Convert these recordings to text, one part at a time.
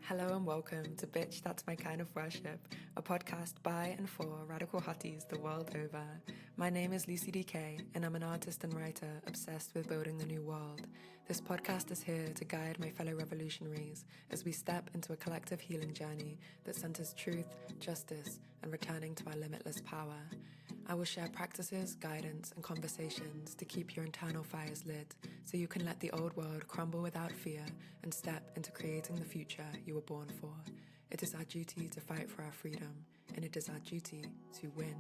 Hello and welcome to Bitch That's My Kind of Worship, a podcast by and for radical hotties the world over. My name is Lucy DK, and I'm an artist and writer obsessed with building the new world. This podcast is here to guide my fellow revolutionaries as we step into a collective healing journey that centers truth, justice, and returning to our limitless power. I will share practices, guidance, and conversations to keep your internal fires lit so you can let the old world crumble without fear and step into creating the future you were born for. It is our duty to fight for our freedom, and it is our duty to win.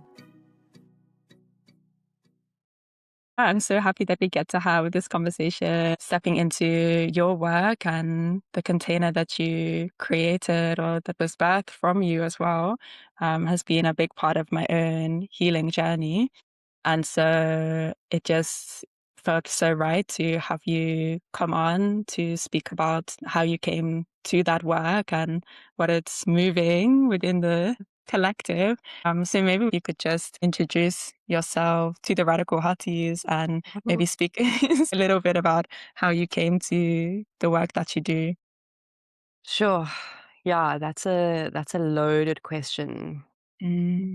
I'm so happy that we get to have this conversation, stepping into your work and the container that you created or that was birthed from you as well, has been a big part of my own healing journey. And so it just felt so right to have you come on to speak about how you came to that work and what it's moving within the collective. So maybe you could just introduce yourself to the Radical Hotties and maybe speak a little bit about how you came to the work that you do. Sure. Yeah, that's a loaded question. Mm.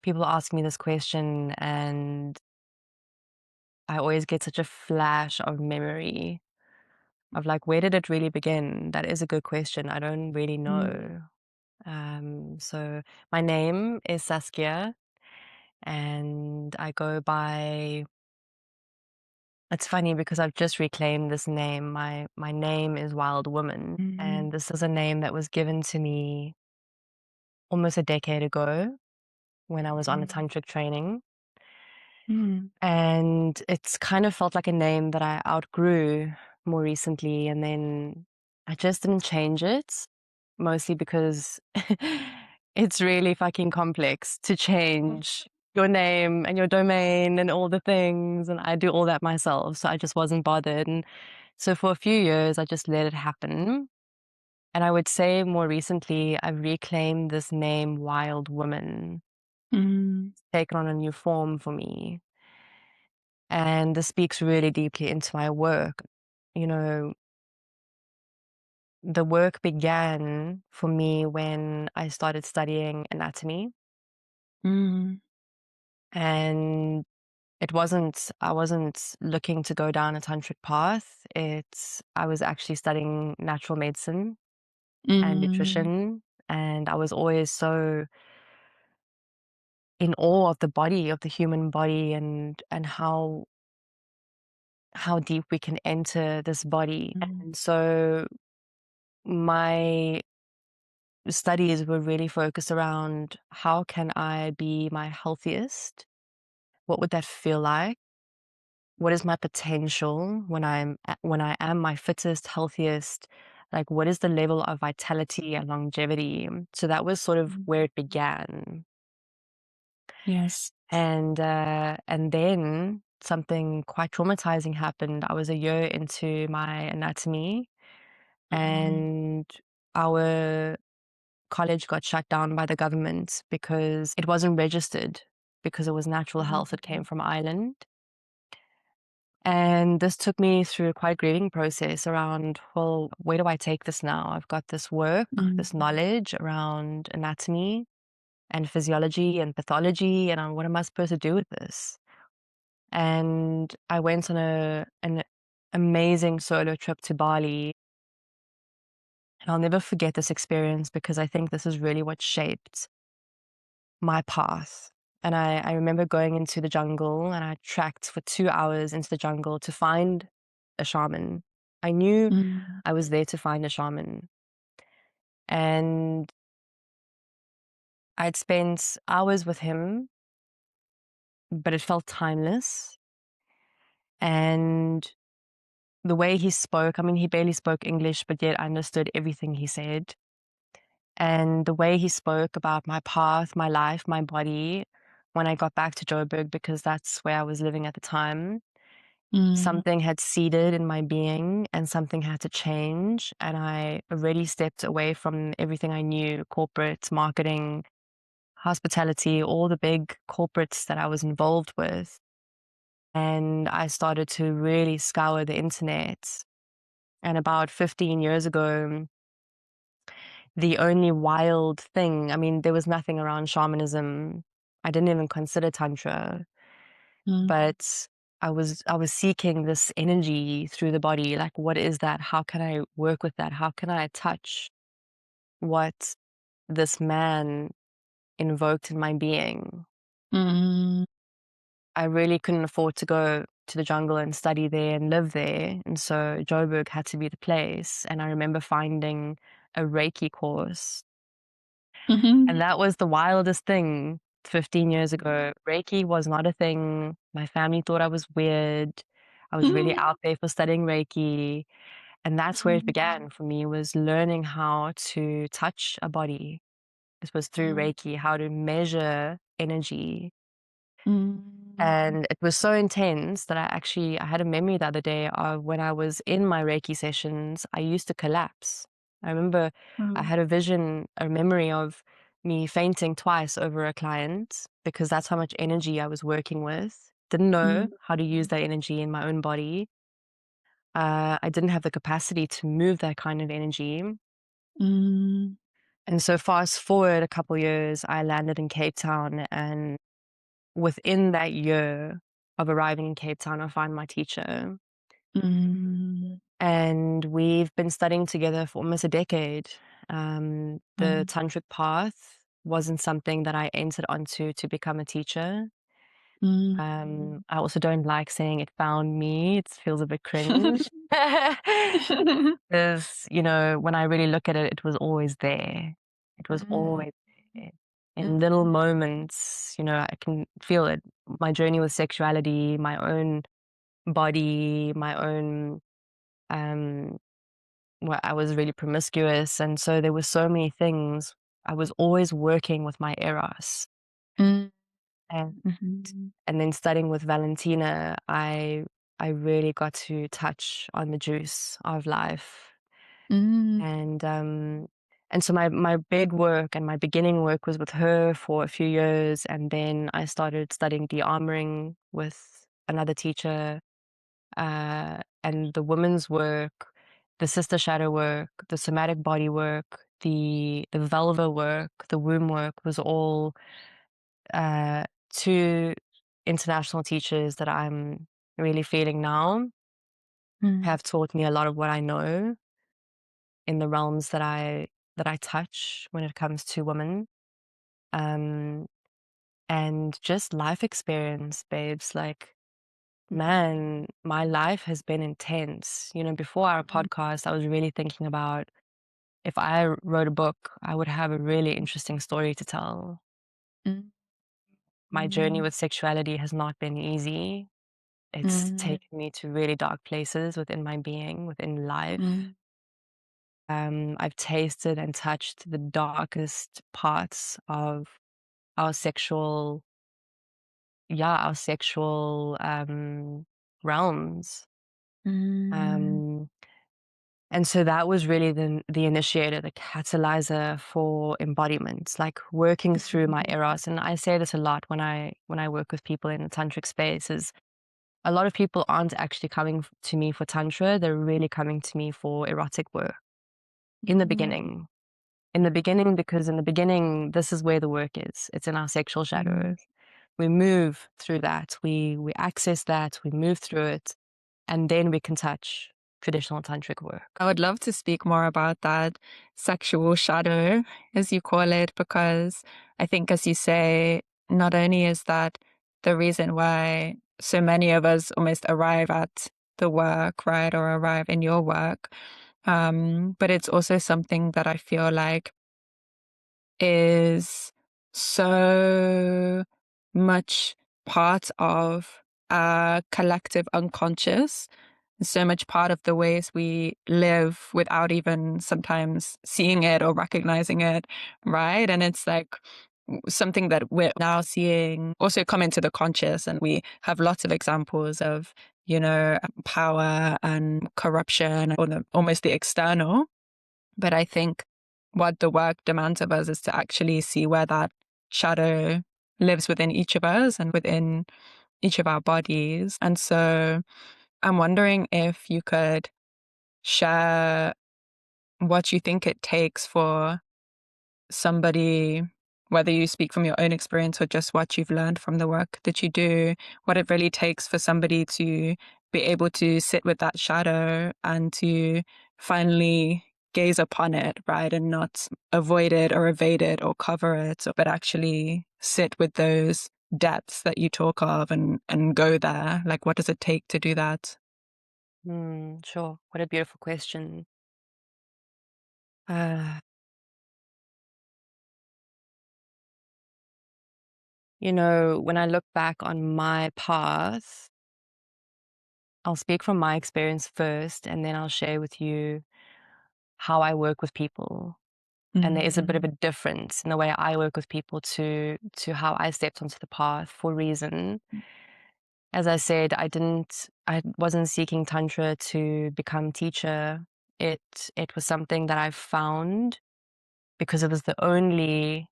People ask me this question and I always get such a flash of memory of like, where did it really begin? That is a good question. I don't really know. So my name is Suskia and I go by, it's funny because I've just reclaimed this name. My name is Wild Woman, and this is a name that was given to me almost a decade ago when I was on a Tantric training. And it's kind of felt like a name that I outgrew more recently. And then I just didn't change it, mostly because it's really fucking complex to change your name and your domain and all the things. And I do all that myself. So I just wasn't bothered. And so for a few years, I just let it happen. And I would say more recently, I've reclaimed this name, Wild Woman, taken on a new form for me. And this speaks really deeply into my work. You know, the work began for me when I started studying anatomy. And I wasn't looking to go down a tantric path. I was actually studying natural medicine and nutrition. And I was always so in awe of the body, of the human body, and how deep we can enter this body. And so my studies were really focused around how can I be my healthiest? What would that feel like? What is my potential when when I am my fittest, healthiest? Like, what is the level of vitality and longevity? So that was sort of where it began. Yes. And then something quite traumatizing happened. I was a year into my anatomy, and our college got shut down by the government because it wasn't registered, because it was natural health. It came from Ireland. And this took me through a quite grieving process around, well, where do I take this now? I've got this work, this knowledge around anatomy and physiology and pathology, and what am I supposed to do with this? And I went on an amazing solo trip to Bali. And I'll never forget this experience because I think this is really what shaped my path. And I remember going into the jungle, and I tracked for 2 hours into the jungle to find a shaman. I knew I was there to find a shaman. And I'd spent hours with him, but it felt timeless. And the way he spoke, I mean, he barely spoke English, but yet I understood everything he said. And the way he spoke about my path, my life, my body, when I got back to Joburg, because that's where I was living at the time, something had seeded in my being and something had to change. And I already stepped away from everything I knew, corporate, marketing, hospitality, all the big corporates that I was involved with. And I started to really scour the internet And about 15 years ago, the only wild thing, I mean, there was nothing around shamanism. I didn't even consider Tantra, but I was seeking this energy through the body. Like, what is that? How can I work with that? How can I touch what this man invoked in my being? I really couldn't afford to go to the jungle and study there and live there. And so Joburg had to be the place. And I remember finding a Reiki course. And that was the wildest thing 15 years ago. Reiki was not a thing. My family thought I was weird. I was really out there for studying Reiki. And that's where it began for me, was learning how to touch a body. This was through Reiki, how to measure energy. And it was so intense that I had a memory the other day of when I was in my Reiki sessions, I used to collapse. I remember I had a memory of me fainting twice over a client because that's how much energy I was working with. Didn't know how to use that energy in my own body. I didn't have the capacity to move that kind of energy. And so fast forward a couple years, I landed in Cape Town, and within that year of arriving in Cape Town, I found my teacher. And we've been studying together for almost a decade. The Tantric path wasn't something that I entered onto to become a teacher. I also don't like saying it found me. It feels a bit cringe. Because, when I really look at it, it was always there. It was always there. In little moments, I can feel it. My journey with sexuality, my own body, my own, well, I was really promiscuous. And so there were so many things. I was always working with my eros. And and then studying with Valentina, I really got to touch on the juice of life. And so my big work and my beginning work was with her for a few years, and then I started studying de-armoring with another teacher, and the women's work, the sister shadow work, the somatic body work, the vulva work, the womb work was all two international teachers that I'm really feeling now have taught me a lot of what I know in the realms that I touch when it comes to women. And just life experience, babes. Like, man, my life has been intense. Before our podcast, I was really thinking about if I wrote a book, I would have a really interesting story to tell. My journey with sexuality has not been easy. It's taken me to really dark places within my being, within life. I've tasted and touched the darkest parts of our sexual, realms. And so that was really the initiator, the catalyzer for embodiment, like working through my eros. And I say this a lot when I work with people in the tantric space, is a lot of people aren't actually coming to me for tantra. They're really coming to me for erotic work in the beginning. Because in the beginning, this is where the work is. It's in our sexual shadow. We move through that. We access that. We move through it. And then we can touch traditional tantric work. I would love to speak more about that sexual shadow, as you call it, because I think, as you say, not only is that the reason why so many of us almost arrive at the work, right, or arrive in your work, but it's also something that I feel like is so much part of our collective unconscious, so much part of the ways we live without even sometimes seeing it or recognizing it, right? And it's like something that we're now seeing also come into the conscious, and we have lots of examples of, power and corruption, or almost the external. But I think what the work demands of us is to actually see where that shadow lives within each of us and within each of our bodies. And so I'm wondering if you could share what you think it takes for somebody, whether you speak from your own experience or just what you've learned from the work that you do, what it really takes for somebody to be able to sit with that shadow and to finally gaze upon it, right? And not avoid it or evade it or cover it, but actually sit with those depths that you talk of and go there. Like, what does it take to do that? Sure. What a beautiful question. When I look back on my path, I'll speak from my experience first, and then I'll share with you how I work with people. And there is a bit of a difference in the way I work with people to how I stepped onto the path for a reason. As I said, I wasn't seeking Tantra to become teacher. It was something that I found because it was the only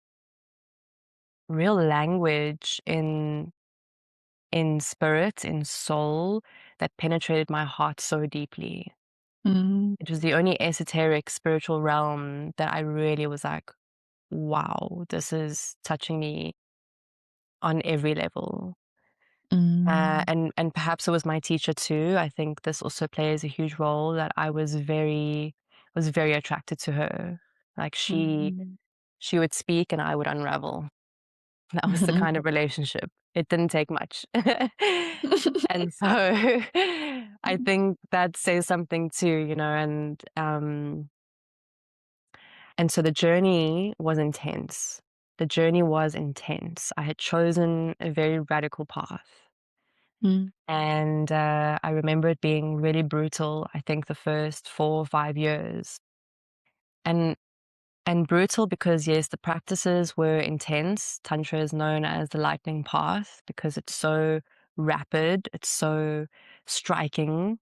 real language in spirit, in soul, that penetrated my heart so deeply. It was the only esoteric spiritual realm that I really was like, wow, this is touching me on every level. And perhaps it was my teacher too. I think this also plays a huge role, that I was very attracted to her. Like she would speak and I would unravel. That was the kind of relationship. It didn't take much. And so I think that says something too, and so the journey was intense. The journey was intense. I had chosen a very radical path. And I remember it being really brutal, I think the first 4 or 5 years. And brutal because, yes, the practices were intense. Tantra is known as the lightning path because it's so rapid, it's so striking.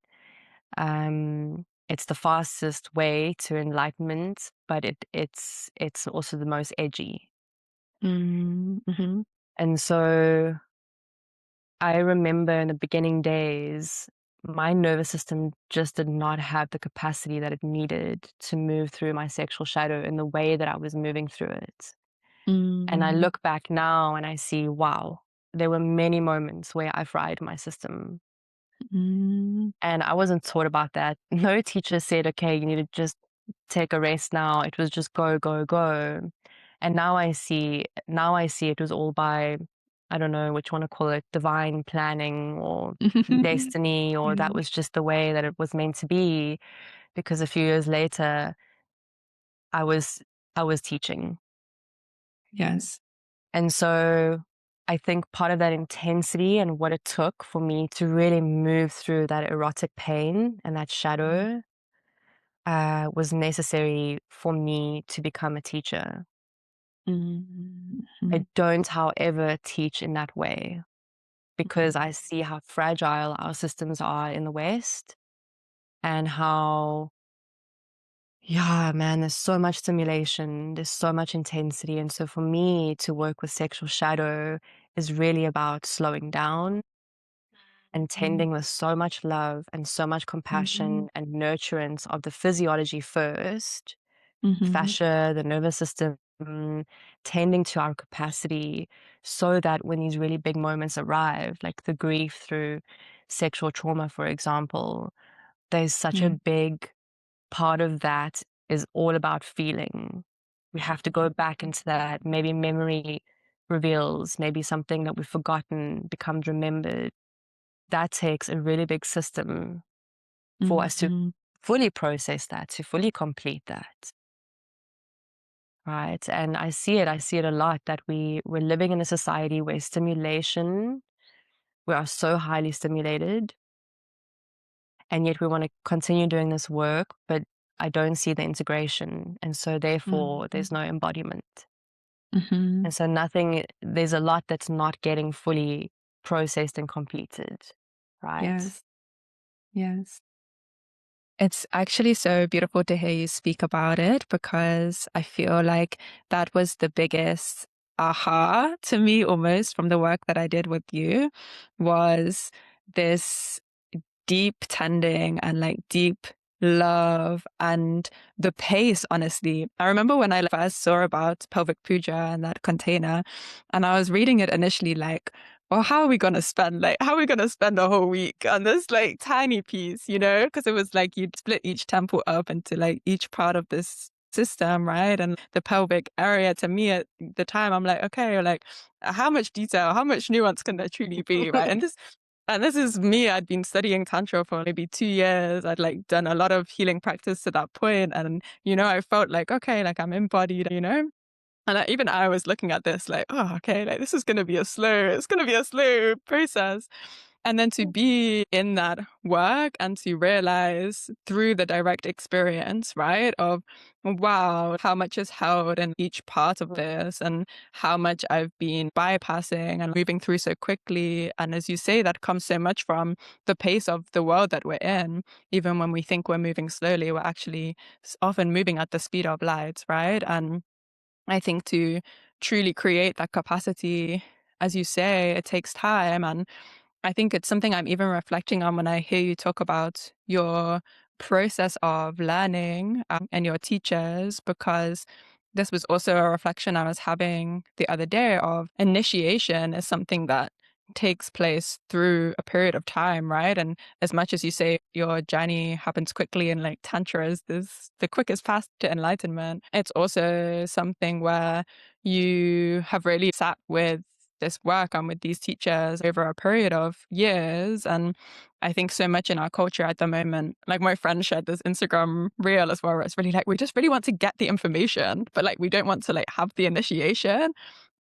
It's the fastest way to enlightenment, but it's also the most edgy. And so I remember in the beginning days, my nervous system just did not have the capacity that it needed to move through my sexual shadow in the way that I was moving through it. And I look back now and I see, wow, there were many moments where I fried my system. And I wasn't taught about that. No teacher said, okay, you need to just take a rest now. It was just go, go, go. And now I see it was all by, I don't know what you want to call it, divine planning or destiny, or that was just the way that it was meant to be. Because a few years later, I was teaching. Yes. And so I think part of that intensity and what it took for me to really move through that erotic pain and that shadow was necessary for me to become a teacher. I don't, however, teach in that way because I see how fragile our systems are in the West and how, yeah, man, there's so much stimulation, there's so much intensity. And so for me to work with sexual shadow is really about slowing down and tending with so much love and so much compassion and nurturance of the physiology first, fascia, the nervous system, tending to our capacity so that when these really big moments arrive, like the grief through sexual trauma, for example, there's such a big part of that is all about feeling. We have to go back into that. Maybe memory reveals, maybe something that we've forgotten becomes remembered. That takes a really big system for us to fully process that, to fully complete that. Right. And I see it a lot that we're living in a society where stimulation, we are so highly stimulated, and yet we want to continue doing this work, but I don't see the integration. And so therefore there's no embodiment. And so there's a lot that's not getting fully processed and completed. Right. Yes. It's actually so beautiful to hear you speak about it because I feel like that was the biggest aha to me almost from the work that I did with you, was this deep tending and like deep love, and the pace, honestly. I remember when I first saw about Pelvic Puja and that container, and I was reading it initially like, well, how are we going to spend a whole week on this like tiny piece, you know? Because it was like you'd split each temple up into like each part of this system, right? And the pelvic area, to me at the time, I'm like, okay, like how much detail, how much nuance can there truly be, right? And this is me. I'd been studying Tantra for maybe 2 years. I'd like done a lot of healing practice to that point. And, you know, I felt like, okay, like I'm embodied, you know? And even I was looking at this like, oh, okay, like this is going to be it's going to be a slow process. And then to be in that work and to realize through the direct experience, right, of wow, how much is held in each part of this and how much I've been bypassing and moving through so quickly. And as you say, that comes so much from the pace of the world that we're in. Even when we think we're moving slowly, we're actually often moving at the speed of light, right? And I think to truly create that capacity, as you say, it takes time. And I think it's something I'm even reflecting on when I hear you talk about your process of learning and your teachers, because this was also a reflection I was having the other day of initiation is something that takes place through a period of time, right? And as much as you say your journey happens quickly and like Tantra is the quickest path to enlightenment, it's also something where you have really sat with this work and with these teachers over a period of years. And I think so much in our culture at the moment, like my friend shared this Instagram reel as well, where it's really like, we just really want to get the information, but like, we don't want to like have the initiation.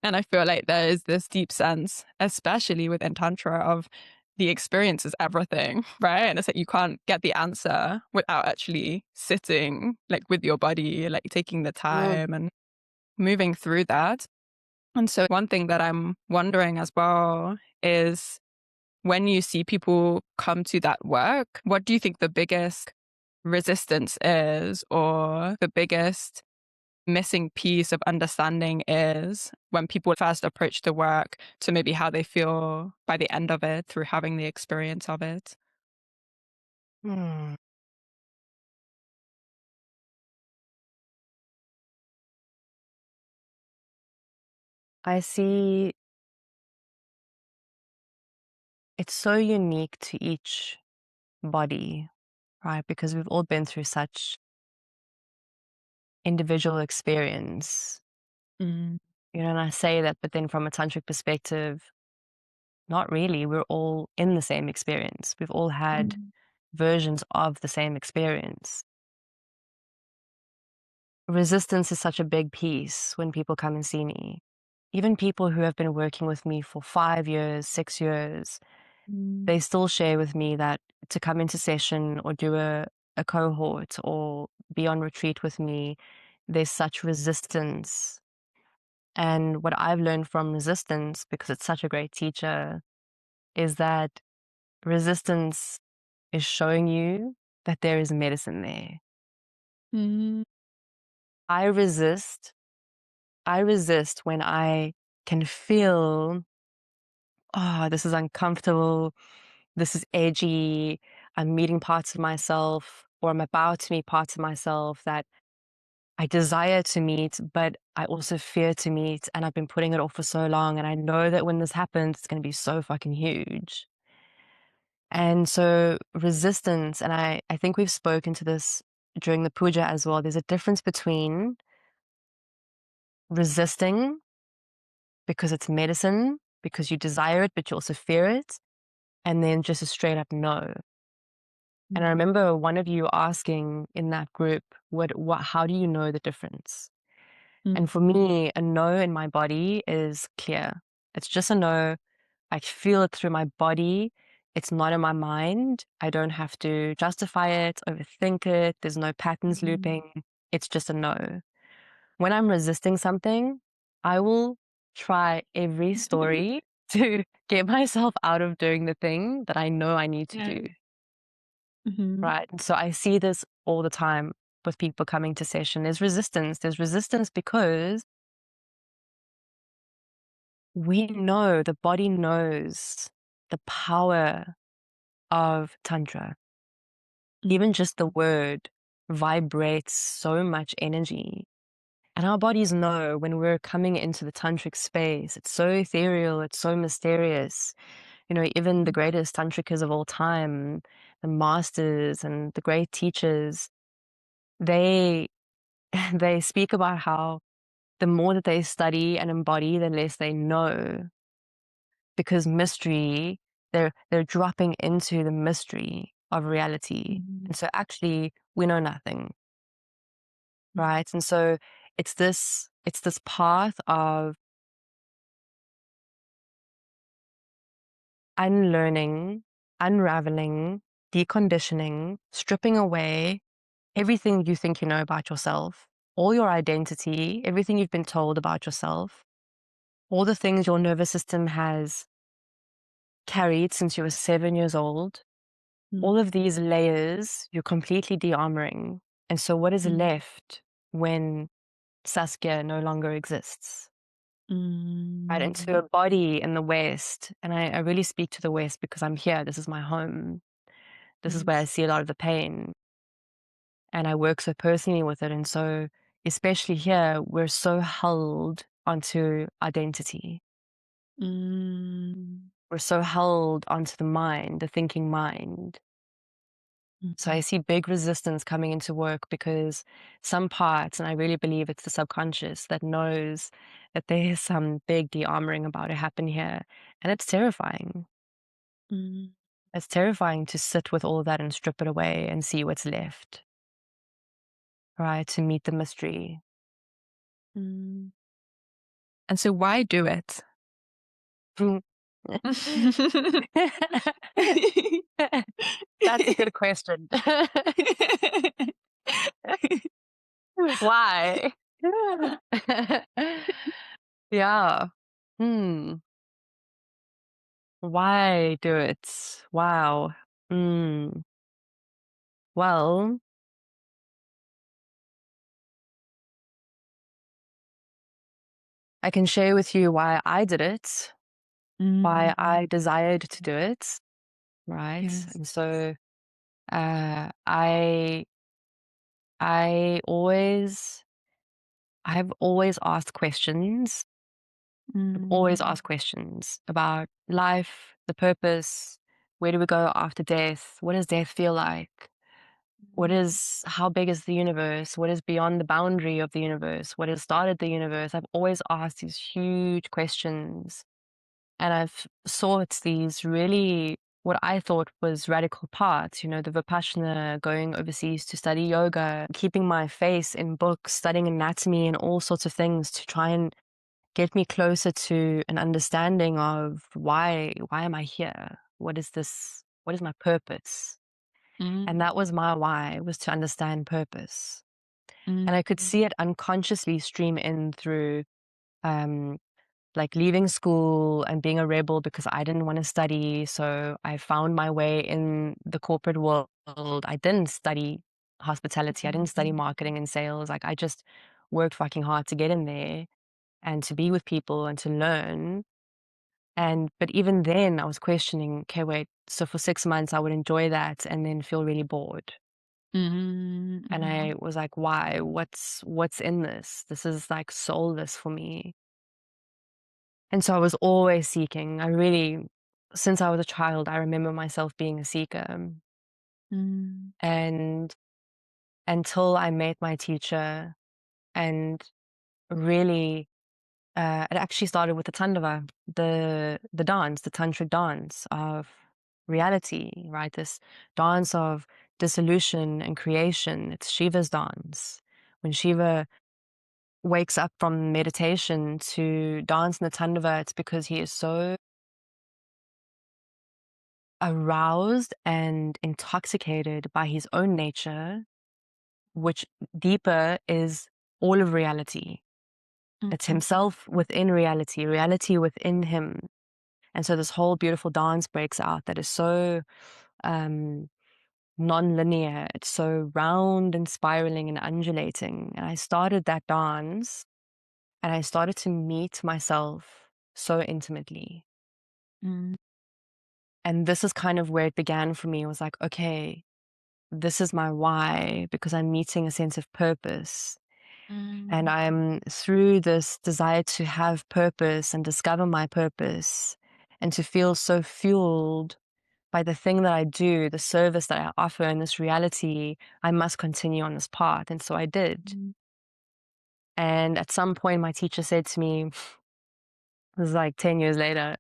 And I feel like there is this deep sense, especially within Tantra, of the experience is everything, right? And it's like you can't get the answer without actually sitting like with your body, like taking the time and moving through that. And so one thing that I'm wondering as well is when you see people come to that work, what do you think the biggest resistance is, or the biggest missing piece of understanding is when people first approach the work to maybe how they feel by the end of it through having the experience of it? Hmm. I see it's so unique to each body, right? Because we've all been through such individual experience. Mm. You know, and I say that, but then from a tantric perspective, not really. We're all in the same experience. We've all had versions of the same experience. Resistance is such a big piece when people come and see me. Even people who have been working with me for 5 years, 6 years, they still share with me that to come into session or do a cohort or be on retreat with me, there's such resistance. And what I've learned from resistance, because it's such a great teacher, is that resistance is showing you that there is medicine there. Mm. I resist. I resist when I can feel, oh, this is uncomfortable. This is edgy. I'm meeting parts of myself, or I'm about to meet parts of myself that I desire to meet, but I also fear to meet. And I've been putting it off for so long. And I know that when this happens, it's going to be so fucking huge. And so resistance, and I think we've spoken to this during the puja as well. There's a difference between resisting because it's medicine, because you desire it, but you also fear it, and then just a straight up no. And I remember one of you asking in that group, how do you know the difference? And for me, a no in my body is clear. It's just a no. I feel it through my body. It's not in my mind. I don't have to justify it, overthink it. There's no patterns looping. It's just a no. When I'm resisting something, I will try every story to get myself out of doing the thing that I know I need to do. Right. And so I see this all the time with people coming to session. There's resistance. There's resistance because we know, the body knows the power of Tantra. Even just the word vibrates so much energy. And our bodies know when we're coming into the tantric space. It's so ethereal, it's so mysterious. You know, even the greatest tantrikas of all time, the masters and the great teachers, they they speak about how the more that they study and embody, the less they know. Because mystery, they're dropping into the mystery of reality. And so actually we know nothing. Right. And so it's this path of unlearning, unraveling, deconditioning, stripping away everything you think you know about yourself, all your identity, everything you've been told about yourself, all the things your nervous system has carried since you were 7 years old. All of these layers, you're completely de-armoring. And so what is left when Suskia no longer exists? Right, and to a body in the West, and I really speak to the West because I'm here, this is my home. This is where I see a lot of the pain. And I work so personally with it. And so, especially here, we're so held onto identity. We're so held onto the mind, the thinking mind. So I see big resistance coming into work because some parts, and I really believe it's the subconscious that knows that there's some big de-armoring about to happen here. And it's terrifying. It's terrifying to sit with all of that and strip it away and see what's left. Right, to meet the mystery. And so why do it? That's a good question. Why? Yeah. Why do it? Wow. Well, I can share with you why I did it, why I desired to do it, right? Yes. And so I've always asked questions. I've always asked questions about life, the purpose, where do we go after death? What does death feel like? How big is the universe? What is beyond the boundary of the universe? What has started the universe? I've always asked these huge questions. And I've sought these really, what I thought was radical paths, you know, the Vipassana, going overseas to study yoga, keeping my face in books, studying anatomy and all sorts of things to try and get me closer to an understanding of why am I here? What is this? What is my purpose? And that was my why, was to understand purpose. And I could see it unconsciously stream in through like leaving school and being a rebel because I didn't want to study. So I found my way in the corporate world. I didn't study hospitality. I didn't study marketing and sales. Like I just worked fucking hard to get in there and to be with people and to learn. But even then I was questioning, okay, wait, so for 6 months I would enjoy that and then feel really bored. And I was like, why? What's in this? This is like soulless for me. And so I was always seeking. Since I was a child, I remember myself being a seeker. And until I met my teacher, and really, it actually started with the Tandava, the dance, the Tantric dance of reality, right? This dance of dissolution and creation. It's Shiva's dance. When Shiva wakes up from meditation to dance in the Tandava, it's because he is so aroused and intoxicated by his own nature, which deeper is all of reality. It's himself within reality, reality within him. And so this whole beautiful dance breaks out that is so non-linear. It's so round and spiraling and undulating. And I started that dance and I started to meet myself so intimately. And this is kind of where it began for me. It was like, okay, this is my why, because I'm meeting a sense of purpose. And I'm through this desire to have purpose and discover my purpose and to feel so fueled by the thing that I do, the service that I offer in this reality, I must continue on this path. And so I did. And at some point, my teacher said to me, it was like 10 years later,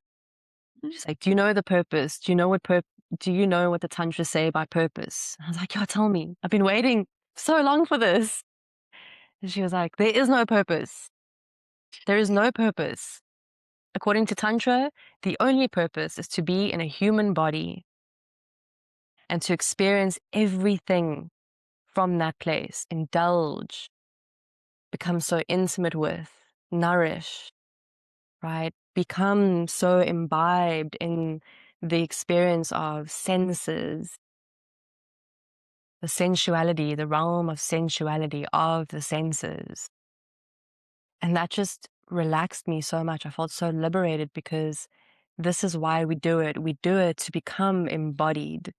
she's like, do you know the purpose? Do you know what the Tantra say about purpose? I was like, yeah, tell me. I've been waiting so long for this. And she was like, there is no purpose. There is no purpose. According to Tantra, the only purpose is to be in a human body and to experience everything from that place, indulge, become so intimate with, nourish, right? Become so imbibed in the experience of senses, the sensuality, the realm of sensuality of the senses. And that just relaxed me so much. I felt so liberated because this is why we do it. We do it to become embodied,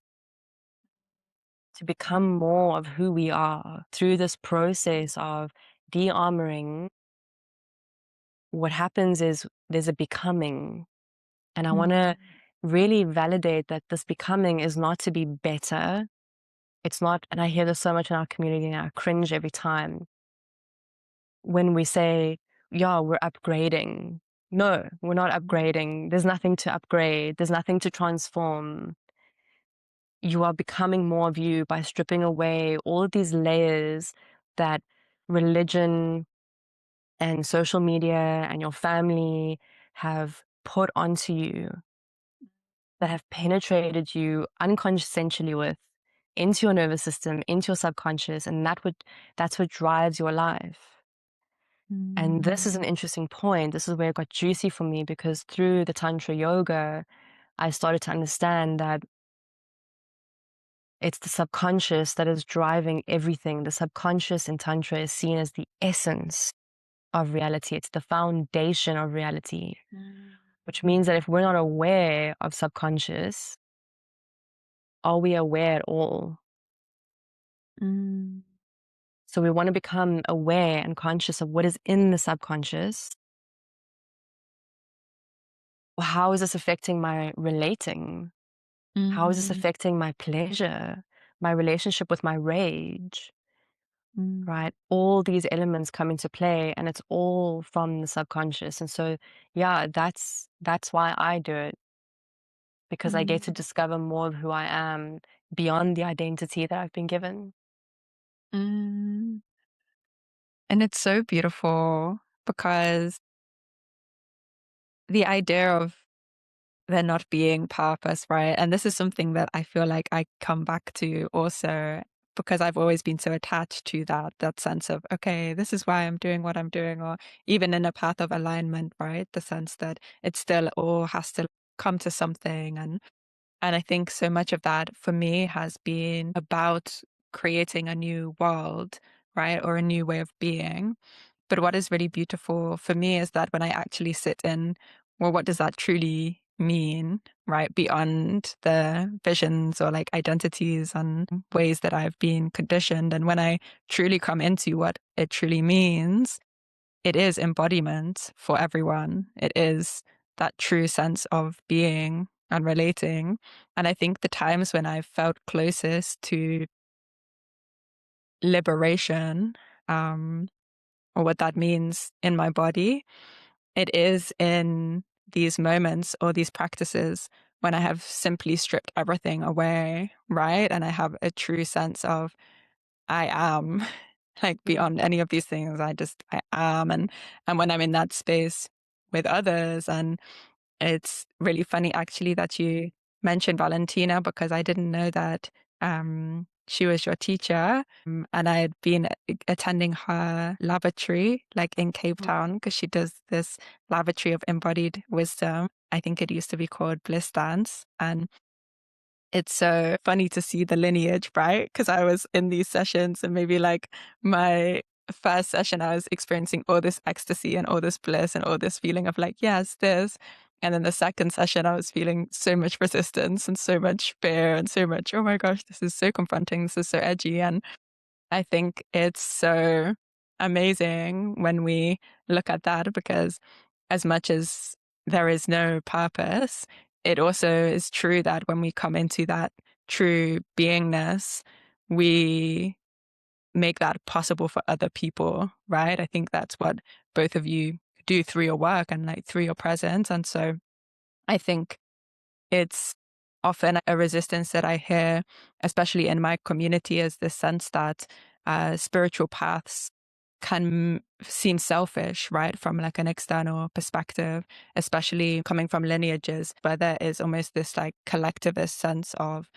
to become more of who we are through this process of de-armoring. What happens is there's a becoming. And I want to really validate that this becoming is not to be better. It's not, and I hear this so much in our community and I cringe every time when we say, yeah, we're upgrading. No, we're not upgrading. There's nothing to upgrade. There's nothing to transform. You are becoming more of you by stripping away all of these layers that religion and social media and your family have put onto you, that have penetrated you unconsciously with into your nervous system, into your subconscious, and that's what drives your life. And this is an interesting point. This is where it got juicy for me, because through the Tantra yoga, I started to understand that it's the subconscious that is driving everything. The subconscious in Tantra is seen as the essence of reality. It's the foundation of reality, which means that if we're not aware of subconscious, are we aware at all? So we want to become aware and conscious of what is in the subconscious. Well, how is this affecting my relating? How is this affecting my pleasure, my relationship with my rage, right? All these elements come into play, and it's all from the subconscious. And so, yeah, that's why I do it, because I get to discover more of who I am beyond the identity that I've been given. And it's so beautiful because the idea of there not being purpose, right? And this is something that I feel like I come back to also because I've always been so attached to that sense of, okay, this is why I'm doing what I'm doing, or even in a path of alignment, right? The sense that it still all has to come to something. And I think so much of that for me has been about creating a new world, right? Or a new way of being. But what is really beautiful for me is that when I actually sit in, well, what does that truly mean, right? Beyond the visions or like identities and ways that I've been conditioned. And when I truly come into what it truly means, it is embodiment for everyone. It is that true sense of being and relating. And I think the times when I've felt closest to liberation, or what that means in my body, it is in these moments or these practices when I have simply stripped everything away, right? And I have a true sense of I am, like beyond any of these things, I am. And when I'm in that space with others, and it's really funny actually that you mentioned Valentina, because I didn't know that she was your teacher. And I had been attending her lavatory like in Cape Town, because she does this lavatory of embodied wisdom. I think it used to be called Bliss Dance. And it's so funny to see the lineage, right? Because I was in these sessions, and maybe like my first session, I was experiencing all this ecstasy and all this bliss and all this feeling of like, yes, this. And then the second session, I was feeling so much resistance and so much fear and so much, oh my gosh, this is so confronting. This is so edgy. And I think it's so amazing when we look at that, because as much as there is no purpose, it also is true that when we come into that true beingness, we make that possible for other people, right? I think that's what both of you do through your work and like through your presence. And so I think it's often a resistance that I hear, especially in my community, is this sense that spiritual paths can seem selfish, right? From like an external perspective, especially coming from lineages where there is almost this like collectivist sense of,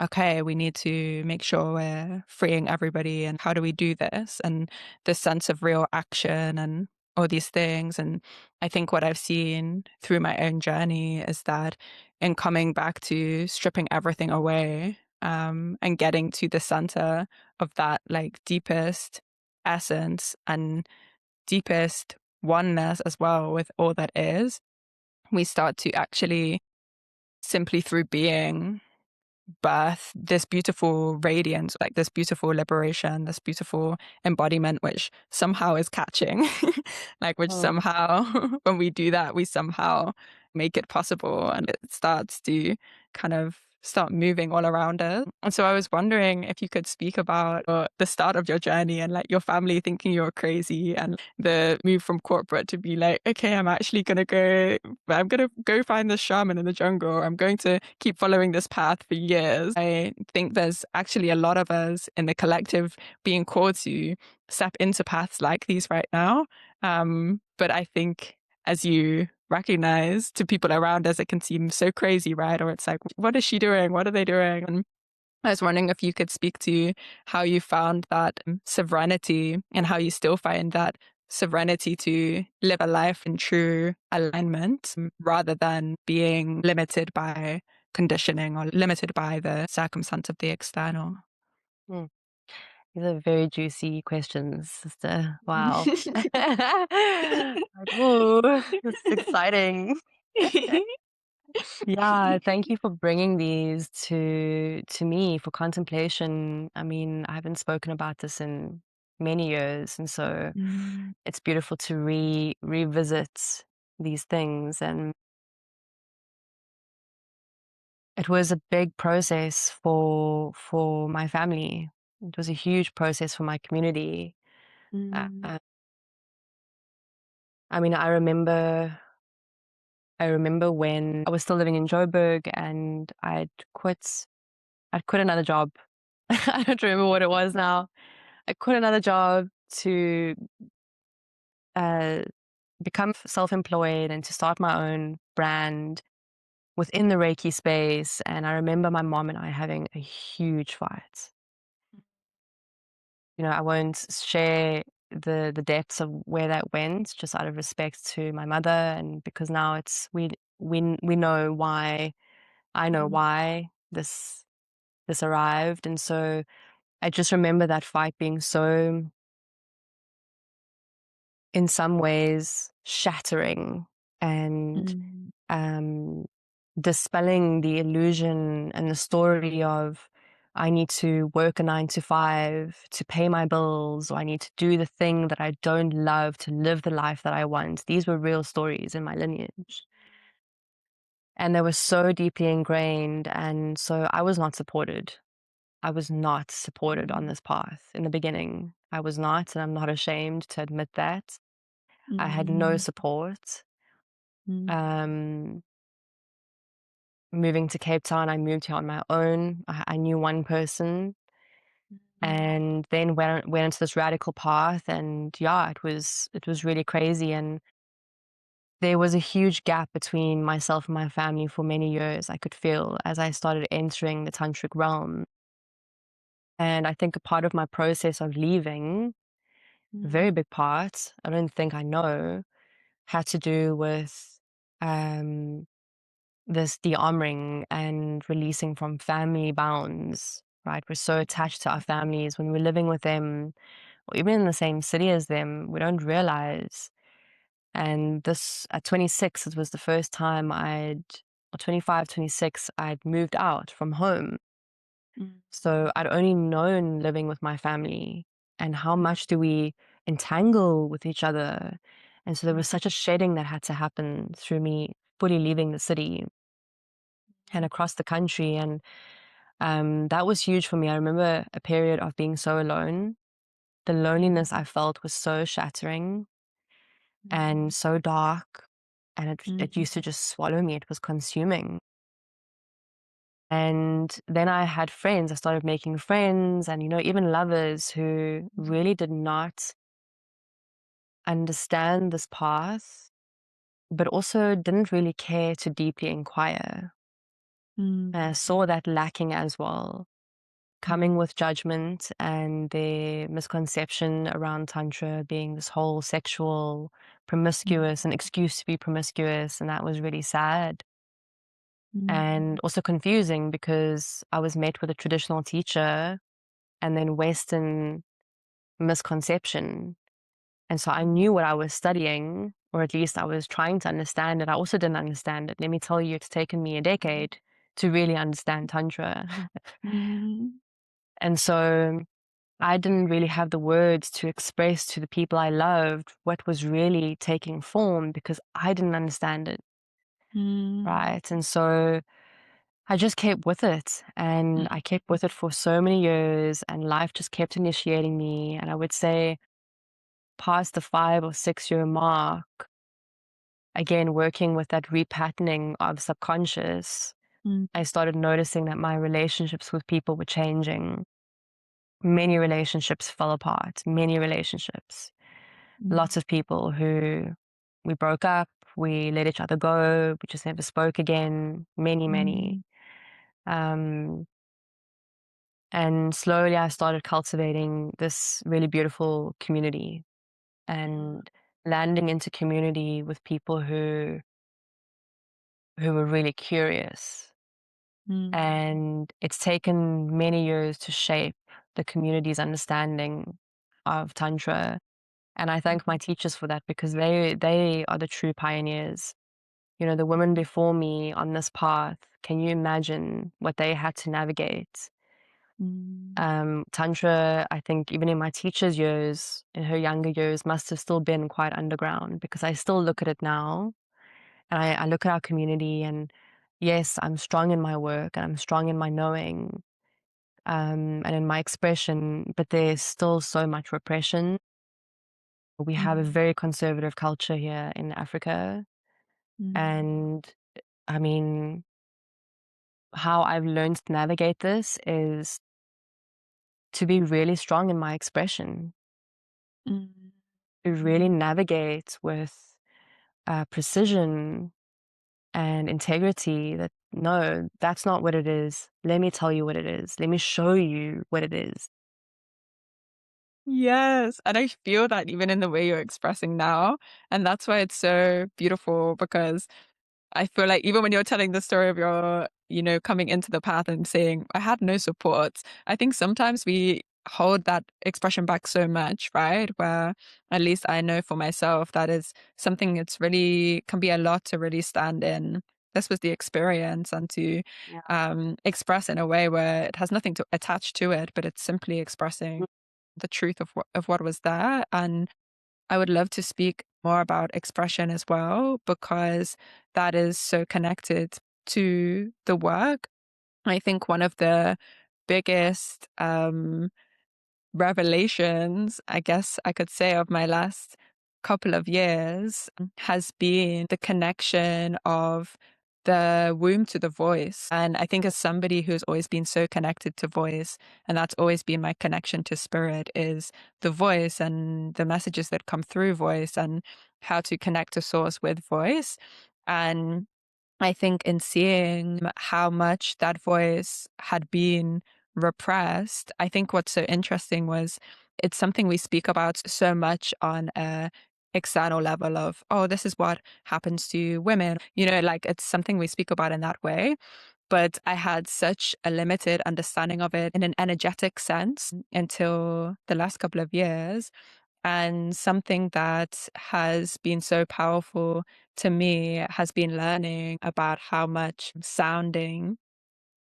okay, we need to make sure we're freeing everybody. And how do we do this? And this sense of real action and all these things. And I think what I've seen through my own journey is that in coming back to stripping everything away, and getting to the center of that like deepest essence and deepest oneness as well with all that is, we start to actually simply through being birth this beautiful radiance, like this beautiful liberation, this beautiful embodiment, which somehow is catching, like which somehow, when we do that, we somehow make it possible and it starts to kind of start moving all around us. And so I was wondering if you could speak about the start of your journey and like your family thinking you're crazy and the move from corporate to be like, okay, I'm going to go find this shaman in the jungle. I'm going to keep following this path for years. I think there's actually a lot of us in the collective being called to step into paths like these right now. But I think, as you recognize, to people around us, it can seem so crazy, right? Or it's like, what is she doing? What are they doing? And I was wondering if you could speak to how you found that sovereignty and how you still find that sovereignty to live a life in true alignment rather than being limited by conditioning or limited by the circumstance of the external. These are very juicy questions, sister. Wow. Like, whoa, this is exciting. Yeah, thank you for bringing these to me for contemplation. I mean, I haven't spoken about this in many years, and so it's beautiful to revisit these things. And it was a big process for my family. It was a huge process for my community. I mean, I remember when I was still living in Joburg and I'd quit another job. I don't remember what it was now. I quit another job to become self-employed and to start my own brand within the Reiki space. And I remember my mom and I having a huge fight. You know, I won't share the depths of where that went, just out of respect to my mother, and because now it's we know why. I know why this arrived, and so I just remember that fight being so, in some ways, shattering and dispelling the illusion and the story of I need to work a 9 to 5 to pay my bills, or I need to do the thing that I don't love to live the life that I want. These were real stories in my lineage. And they were so deeply ingrained. And so I was not supported. I was not supported on this path in the beginning. I was not, and I'm not ashamed to admit that. I had no support. Moving to Cape Town, I moved here on my own. I knew one person, and then went into this radical path. And yeah, it was really crazy. And there was a huge gap between myself and my family for many years. I could feel as I started entering the Tantric realm. And I think a part of my process of leaving, a very big part, I don't think I know, had to do with this de-armoring and releasing from family bounds, right? We're so attached to our families. When we're living with them, or even in the same city as them, we don't realize And this, at 26, it was the first time or 25, 26, I'd moved out from home. So I'd only known living with my family, and how much do we entangle with each other. And so there was such a shedding that had to happen through me fully leaving the city and across the country. And that was huge for me. I remember a period of being so alone. The loneliness I felt was so shattering and so dark, and it used to just swallow me. It was consuming. And then I had friends. I started making friends and, even lovers who really did not understand this path, but also didn't really care to deeply inquire. And I saw that lacking as well, coming with judgment and their misconception around Tantra being this whole sexual, promiscuous, an excuse to be promiscuous. And that was really sad. And also confusing, because I was met with a traditional teacher and then Western misconception. And so I knew what I was studying, or at least I was trying to understand it. I also didn't understand it. Let me tell you, it's taken me a decade to really understand Tantra. And so I didn't really have the words to express to the people I loved what was really taking form, because I didn't understand it. Right. And so I just kept with it, and I kept with it for so many years, and life just kept initiating me. And I would say past the 5 or 6 year mark, again, working with that repatterning of subconscious, I started noticing that my relationships with people were changing. Many relationships fell apart, many relationships. Lots of people who we broke up, we let each other go, we just never spoke again, many. And slowly I started cultivating this really beautiful community and landing into community with people who were really curious. And it's taken many years to shape the community's understanding of Tantra. And I thank my teachers for that, because they are the true pioneers. The women before me on this path, can you imagine what they had to navigate? Tantra, I think even in my teacher's years, in her younger years, must have still been quite underground, because I still look at it now, and I look at our community, and yes, I'm strong in my work and I'm strong in my knowing, and in my expression, but there's still so much repression. We have a very conservative culture here in Africa. And I mean, how I've learned to navigate this is to be really strong in my expression, to really navigate with precision and integrity, that no, that's not what it is. Let me tell you what it is. Let me show you what it is. Yes. And I feel that even in the way you're expressing now. And that's why it's so beautiful, because I feel like even when you're telling the story of your, coming into the path and saying, I had no support, I think sometimes we hold that expression back so much, right? Where at least I know for myself, that is something it's really can be a lot to really stand in. This was the experience, and to express in a way where it has nothing to attach to it, but it's simply expressing the truth of what was there. And I would love to speak more about expression as well, because that is so connected to the work. I think one of the biggest revelations, I guess I could say, of my last couple of years has been the connection of the womb to the voice. And I think, as somebody who's always been so connected to voice, and that's always been my connection to spirit, is the voice and the messages that come through voice, and how to connect to source with voice. And I think in seeing how much that voice had been repressed, I think what's so interesting was it's something we speak about so much on a external level of, oh, this is what happens to women. Like, it's something we speak about in that way. But I had such a limited understanding of it in an energetic sense until the last couple of years. And something that has been so powerful to me has been learning about how much sounding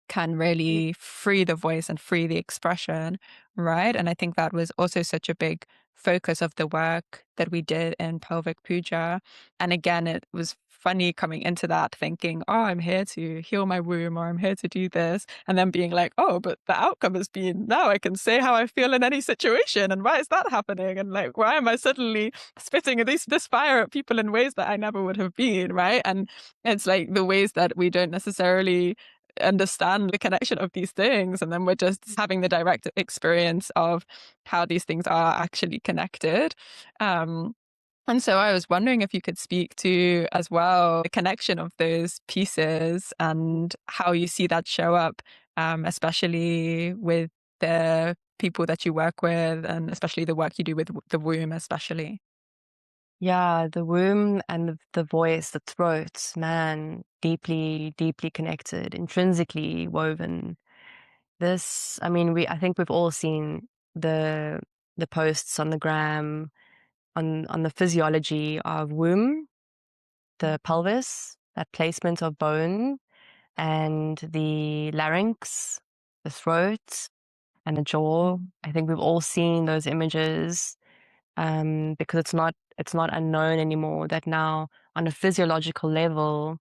can really free the voice and free the expression, right? And I think that was also such a big focus of the work that we did in Pelvic Puja. And again, it was funny coming into that thinking, oh, I'm here to heal my womb, or I'm here to do this. And then being like, oh, but the outcome has been now I can say how I feel in any situation. And why is that happening? And like, why am I suddenly spitting this fire at people in ways that I never would have been, right? And it's like the ways that we don't necessarily understand the connection of these things, and then we're just having the direct experience of how these things are actually connected. And so I was wondering if you could speak to as well the connection of those pieces and how you see that show up, especially with the people that you work with, and especially the work you do with the womb, especially. Yeah, the womb and the voice, the throat, man, deeply, deeply connected, intrinsically woven. I think we've all seen the posts on the gram on the physiology of womb, the pelvis, that placement of bone, and the larynx, the throat, and the jaw. I think we've all seen those images, because it's not unknown anymore that now on a physiological level,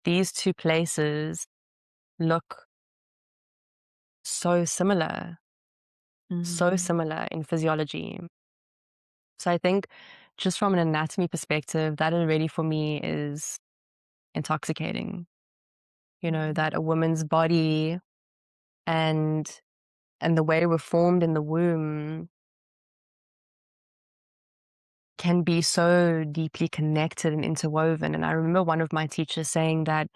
these two places look so similar, so similar in physiology. So I think just from an anatomy perspective, that already for me is intoxicating. You know, that a woman's body and the way we're formed in the womb can be so deeply connected and interwoven. And I remember one of my teachers saying that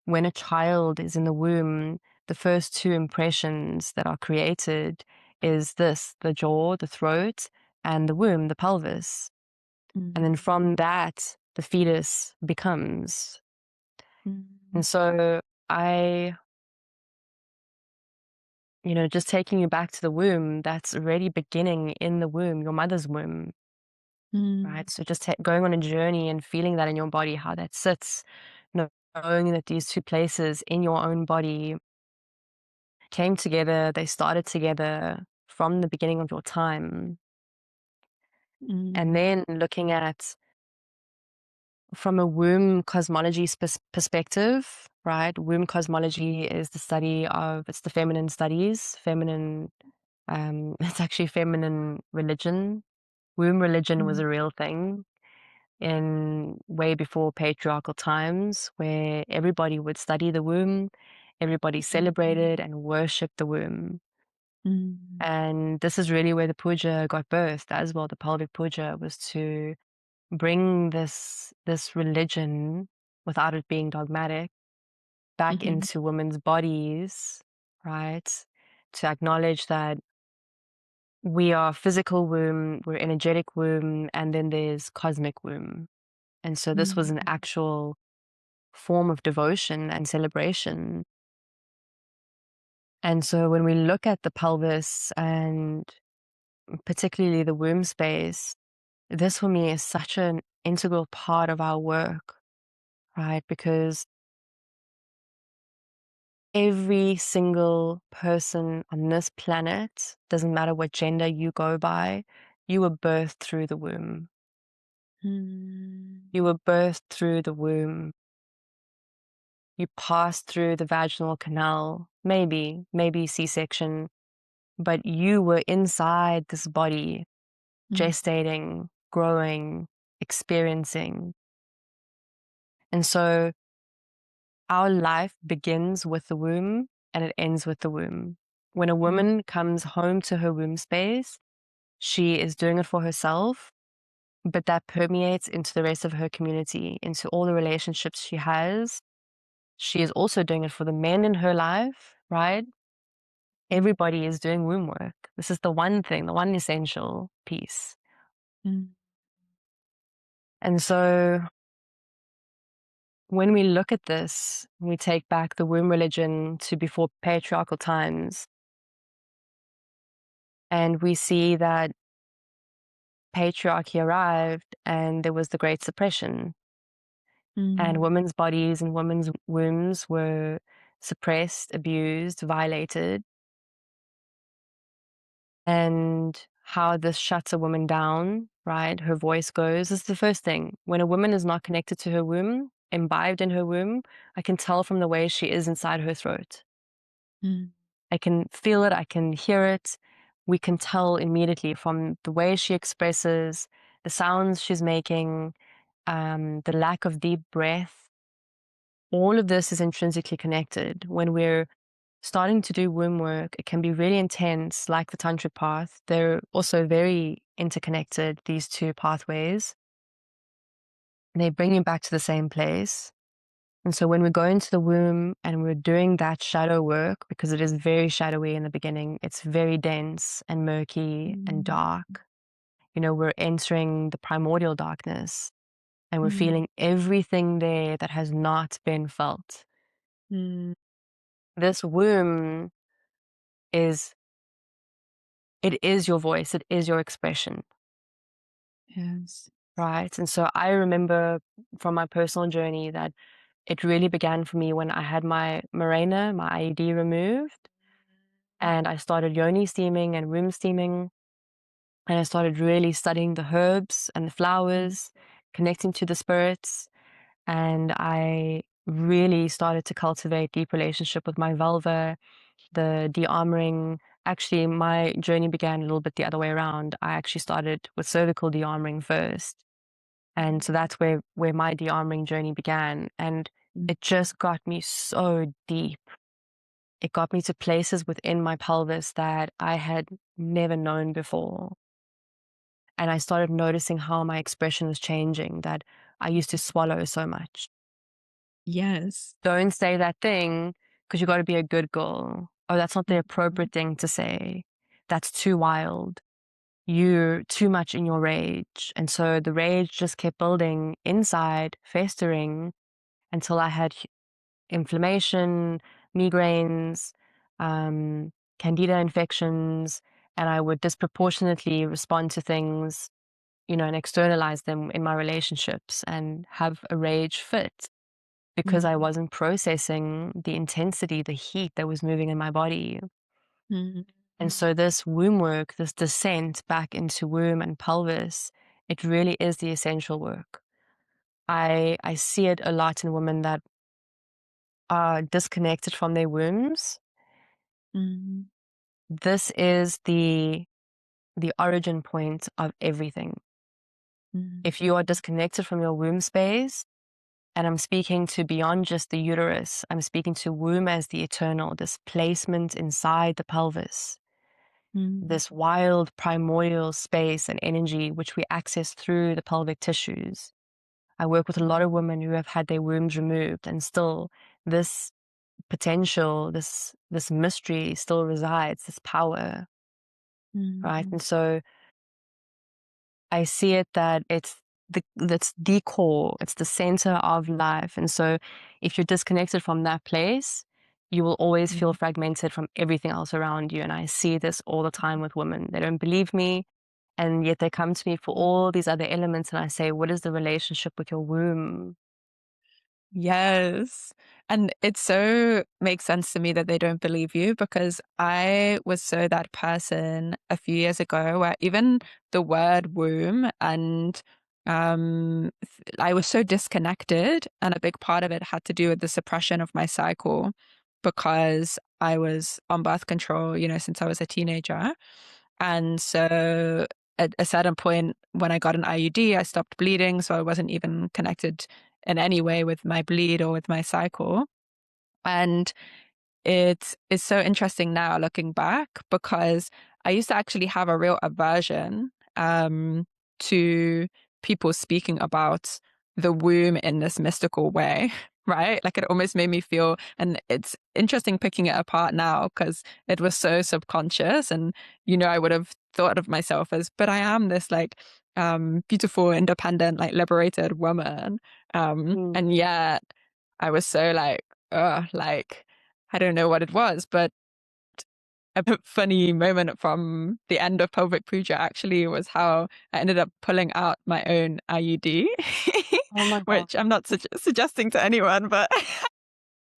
when a child is in the womb, the first two impressions that are created is this, the jaw, the throat, and the womb, the pelvis. And then from that, the fetus becomes. And so just taking you back to the womb, that's already beginning in the womb, your mother's womb, right? So just going on a journey and feeling that in your body, how that sits, knowing that these two places in your own body came together, they started together from the beginning of your time. And then looking at from a womb cosmology perspective, right? Womb cosmology is it's the feminine studies, it's actually feminine religion. Womb religion was a real thing in way before patriarchal times, where everybody would study the womb, everybody celebrated and worshipped the womb. And this is really where the puja got birthed as well. The pelvic puja was to bring this religion, without it being dogmatic, back into women's bodies, right? To acknowledge that we are physical womb, we're energetic womb, and then there's cosmic womb. And so this was an actual form of devotion and celebration. And so when we look at the pelvis and particularly the womb space, this for me is such an integral part of our work, right? Because every single person on this planet, doesn't matter what gender you go by, you were birthed through the womb. You were birthed through the womb. You passed through the vaginal canal, maybe C-section, but you were inside this body, gestating, growing, experiencing. And so our life begins with the womb and it ends with the womb. When a woman comes home to her womb space, she is doing it for herself, but that permeates into the rest of her community, into all the relationships she has. She is also doing it for the men in her life, right? Everybody is doing womb work. This is the one thing, the one essential piece. And so when we look at this, we take back the womb religion to before patriarchal times, and we see that patriarchy arrived and there was the Great Suppression, and women's bodies and women's wombs were suppressed, abused, violated, and how this shuts a woman down, right? Her voice goes. This is the first thing. When a woman is not connected to her womb, imbibed in her womb, I can tell from the way she is inside her throat. I can feel it, I can hear it. We can tell immediately from the way she expresses, the sounds she's making, the lack of deep breath. All of this is intrinsically connected. When we're starting to do womb work, it can be really intense, like the Tantric path. They're also very interconnected, these two pathways. They bring you back to the same place. And so when we go into the womb and we're doing that shadow work, because it is very shadowy in the beginning, it's very dense and murky and dark. You know, we're entering the primordial darkness and we're feeling everything there that has not been felt. This womb is, it is your voice, it is your expression. Yes. Right. And so I remember from my personal journey that it really began for me when I had my Mirena, my IUD removed, and I started yoni steaming and womb steaming. And I started really studying the herbs and the flowers, connecting to the spirits. And I really started to cultivate deep relationship with my vulva, the de-armoring. Actually, my journey began a little bit the other way around. I actually started with cervical de-armoring first. And so that's where my de-armoring journey began. And it just got me so deep. It got me to places within my pelvis that I had never known before. And I started noticing how my expression was changing, that I used to swallow so much. Yes. Don't say that thing because you got to be a good girl. Oh, that's not the appropriate thing to say. That's too wild. You're too much in your rage. And so the rage just kept building inside, festering, until I had inflammation, migraines, candida infections, and I would disproportionately respond to things, you know, and externalize them in my relationships and have a rage fit because I wasn't processing the intensity, the heat that was moving in my body. And so this womb work, this descent back into womb and pelvis, it really is the essential work. I see it a lot in women that are disconnected from their wombs. This is the origin point of everything. If you are disconnected from your womb space, and I'm speaking to beyond just the uterus, I'm speaking to womb as the eternal, this placement inside the pelvis, this wild primordial space and energy which we access through the pelvic tissues. I work with a lot of women who have had their wombs removed, and still this potential, this mystery still resides, this power, right? And so I see it that that's the core, it's the center of life. And so if you're disconnected from that place, you will always feel fragmented from everything else around you. And I see this all the time with women. They don't believe me, and yet they come to me for all these other elements. And I say, what is the relationship with your womb? Yes. And it so makes sense to me that they don't believe you, because I was so that person a few years ago where even the word womb and I was so disconnected, and a big part of it had to do with the suppression of my cycle because I was on birth control, you know, since I was a teenager. And so at a certain point when I got an IUD, I stopped bleeding. So I wasn't even connected in any way with my bleed or with my cycle. And it is so interesting now looking back, because I used to actually have a real aversion to people speaking about the womb in this mystical way, right? Like it almost made me feel, and it's interesting picking it apart now because it was so subconscious. And, you know, I would have thought of myself as, but I am this like beautiful, independent, like liberated woman. And yet I was so like, I don't know what it was, but a funny moment from the end of Pelvic Puja actually was how I ended up pulling out my own IUD, Oh my God. which I'm not suggesting to anyone, but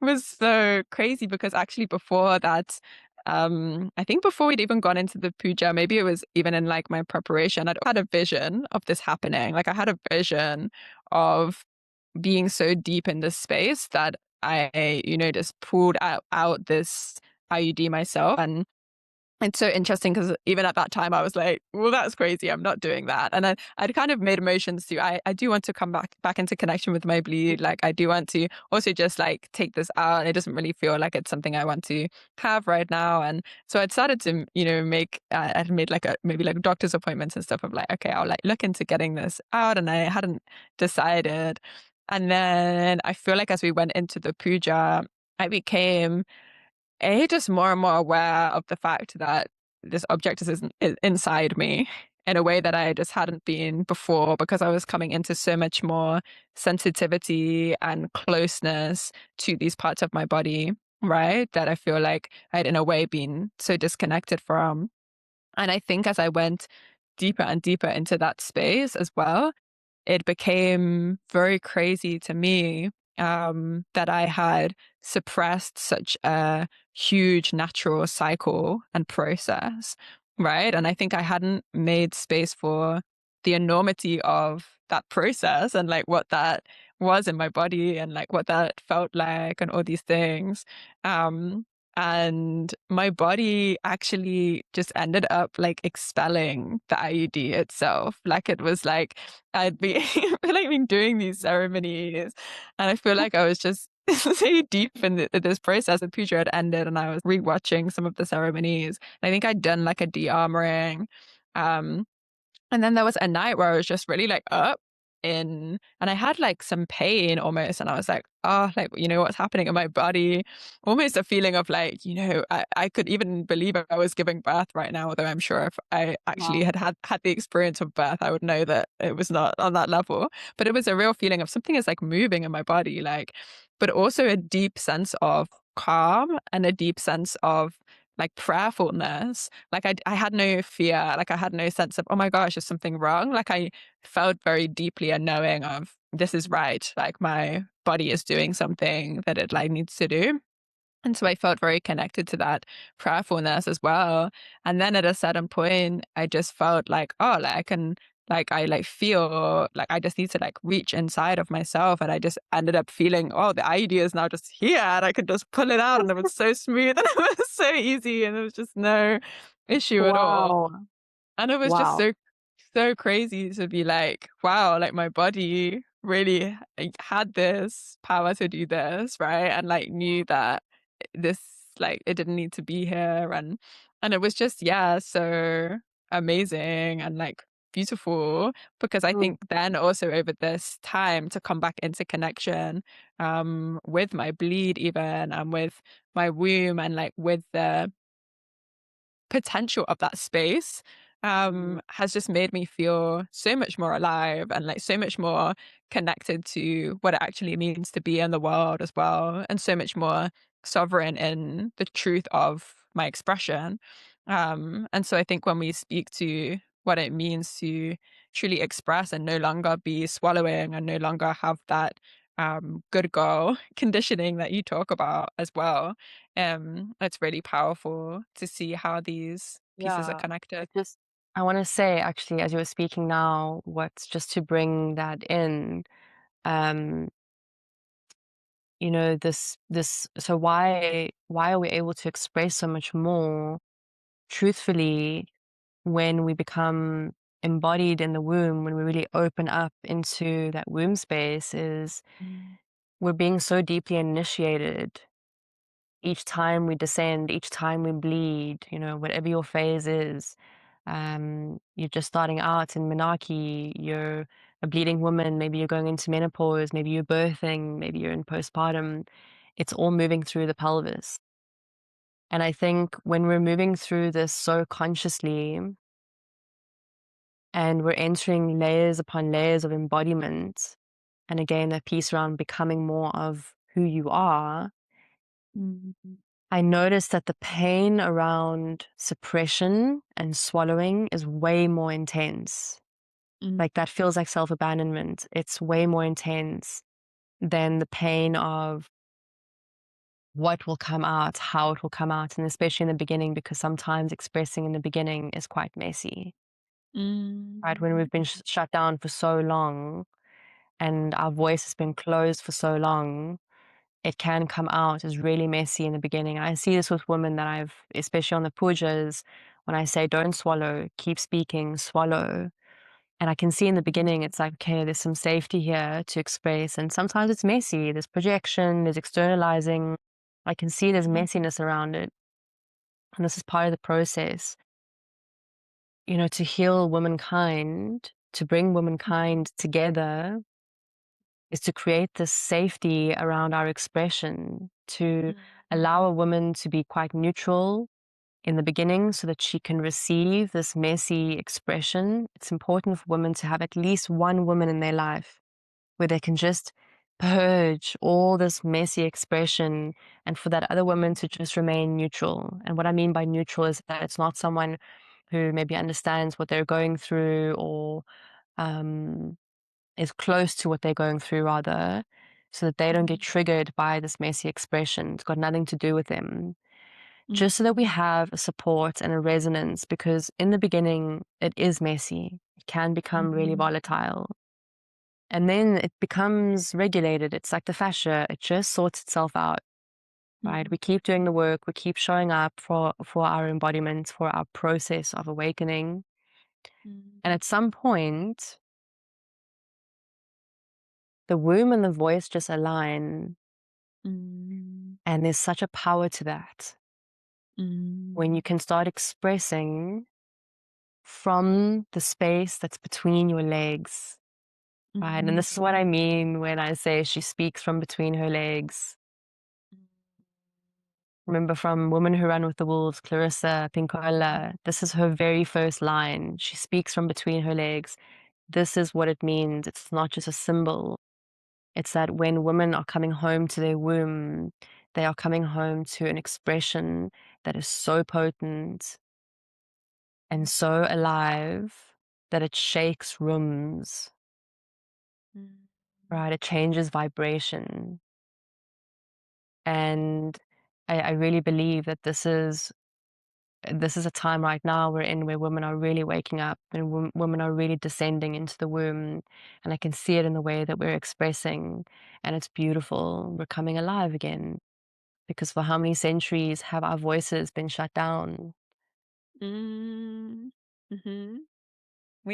was so crazy because actually before that, I think before we'd even gone into the puja, maybe it was even in like my preparation, I'd had a vision of this happening. Like I had a vision of being so deep in this space that I, just pulled out this IUD myself. And it's so interesting because even at that time I was like, well, that's crazy. I'm not doing that. And I'd kind of made motions to, I do want to come back into connection with my bleed. Like I do want to also just like take this out. It doesn't really feel like it's something I want to have right now. And so I'd started to, I'd made like maybe like doctor's appointments and stuff of like, okay, I'll like look into getting this out. And I hadn't decided. And then I feel like as we went into the puja, I became just more and more aware of the fact that this object is inside me in a way that I just hadn't been before, because I was coming into so much more sensitivity and closeness to these parts of my body, right? That I feel like I'd in a way been so disconnected from. And I think as I went deeper and deeper into that space as well, it became very crazy to me that I had suppressed such a huge natural cycle and process, right? And I think I hadn't made space for the enormity of that process and like what that was in my body and like what that felt like and all these things. And my body actually just ended up like expelling the IUD itself. Like it was like I'd be I feel like been doing these ceremonies, and I feel like I was just so deep in this process. The puja had ended, and I was rewatching some of the ceremonies. And I think I'd done like a de-armoring, um, and then there was a night where I was just really like up in, and I had like some pain almost. And I was like, oh, like, what's happening in my body? Almost a feeling of like, I could even believe I was giving birth right now, although I'm sure if I actually Wow. had the experience of birth, I would know that it was not on that level. But it was a real feeling of something is like moving in my body, like, but also a deep sense of calm and a deep sense of like prayerfulness. Like I had no fear, like I had no sense of, oh my gosh, is something wrong? Like I felt very deeply a knowing of this is right. Like my body is doing something that it like needs to do. And so I felt very connected to that prayerfulness as well. And then at a certain point, I just felt like, oh, like I can, like I like feel like I just need to like reach inside of myself. And I just ended up feeling, oh, the idea is now just here and I could just pull it out. And it was so smooth and it was so easy and there was just no issue at all. Wow. And it was just Wow. so crazy to be like, wow, like my body really like, had this power to do this, right? And like knew that this like it didn't need to be here, and it was just so amazing and like beautiful, because I think then also over this time to come back into connection with my bleed even and with my womb and like with the potential of that space has just made me feel so much more alive and like so much more connected to what it actually means to be in the world as well, and so much more sovereign in the truth of my expression. And so I think when we speak to what it means to truly express and no longer be swallowing and no longer have that good girl conditioning that you talk about as well, it's really powerful to see how these pieces are Yeah. connected. I want to say actually, as you were speaking now, what's just to bring that in, um, so why are we able to express so much more truthfully when we become embodied in the womb, when we really open up into that womb space, is we're being so deeply initiated each time we descend, each time we bleed, whatever your phase is. You're just starting out in menarche, you're a bleeding woman, maybe you're going into menopause, maybe you're birthing, maybe you're in postpartum. It's all moving through the pelvis. And I think when we're moving through this so consciously and we're entering layers upon layers of embodiment, and again, that piece around becoming more of who you are, I noticed that the pain around suppression and swallowing is way more intense. Like that feels like self-abandonment. It's way more intense than the pain of what will come out, how it will come out, and especially in the beginning, because sometimes expressing in the beginning is quite messy, right? When we've been shut down for so long and our voice has been closed for so long, it can come out as really messy in the beginning. I see this with women that I've, especially on the pujas, when I say don't swallow, keep speaking, swallow. And I can see in the beginning, it's like, okay, there's some safety here to express. And sometimes it's messy. There's projection, there's externalizing. I can see there's messiness around it. And this is part of the process, you know, to heal womankind, to bring womankind together is to create this safety around our expression, to allow a woman to be quite neutral in the beginning so that she can receive this messy expression. It's important for women to have at least one woman in their life where they can just purge all this messy expression and for that other woman to just remain neutral. And what I mean by neutral is that it's not someone who maybe understands what they're going through or is close to what they're going through rather, so that they don't get triggered by this messy expression. It's got nothing to do with them. Just so that we have a support and a resonance, because in the beginning, it is messy. It can become really volatile. And then it becomes regulated. It's like the fascia. It just sorts itself out, right? We keep doing the work. We keep showing up for our embodiment, for our process of awakening. And at some point, the womb and the voice just align. And there's such a power to that. When you can start expressing from the space that's between your legs, right? And this is what I mean when I say she speaks from between her legs. Remember from Women Who Run with the Wolves, Clarissa Pinkola, this is her very first line. She speaks from between her legs. This is what it means. It's not just a symbol. It's that when women are coming home to their womb, they are coming home to an expression that is so potent and so alive that it shakes rooms, right? It changes vibration. And I really believe that this is a time right now we're in where women are really waking up and women are really descending into the womb. And I can see it in the way that we're expressing, and it's beautiful. We're coming alive again, because for how many centuries have our voices been shut down? We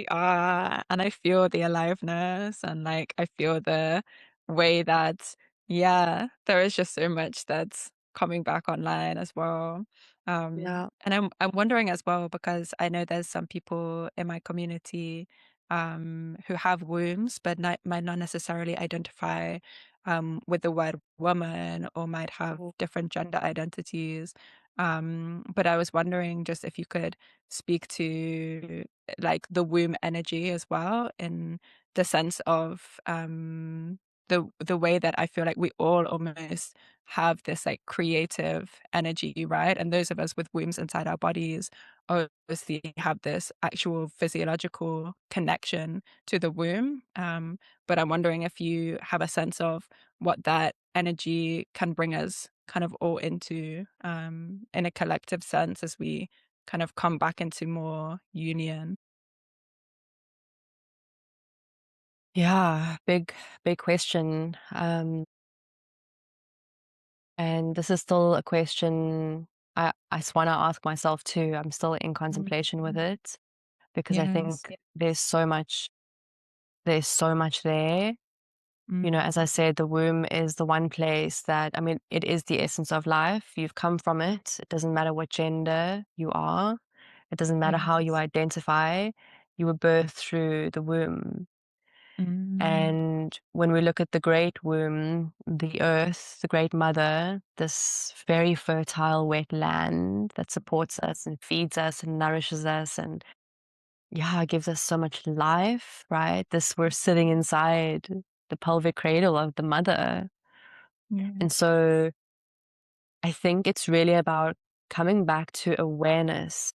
are, and I feel the aliveness and like I feel the way that, yeah, there is just so much that's coming back online as well. Yeah. And I'm wondering as well, because I know there's some people in my community who have wombs but might not necessarily identify with the word woman, or might have different gender identities. But I was wondering just if you could speak to like the womb energy as well, in the sense of the way that I feel like we all almost have this like creative energy, right? And those of us with wombs inside our bodies obviously have this actual physiological connection to the womb. But I'm wondering if you have a sense of what that energy can bring us kind of all into, in a collective sense, as we kind of come back into more union. Yeah, big question. And this is still a question I just want to ask myself too. I'm still in contemplation with it, because I think Yes. there's so much there. You know, as I said, the womb is the one place that, I mean, it is the essence of life. You've come from it. It doesn't matter what gender you are. It doesn't matter how you identify. You were birthed through the womb. And when we look at the great womb, the earth, the great mother, this very fertile, wet land that supports us and feeds us and nourishes us and, yeah, gives us so much life, right? We're sitting inside the pelvic cradle of the mother. And so I think it's really about coming back to awareness,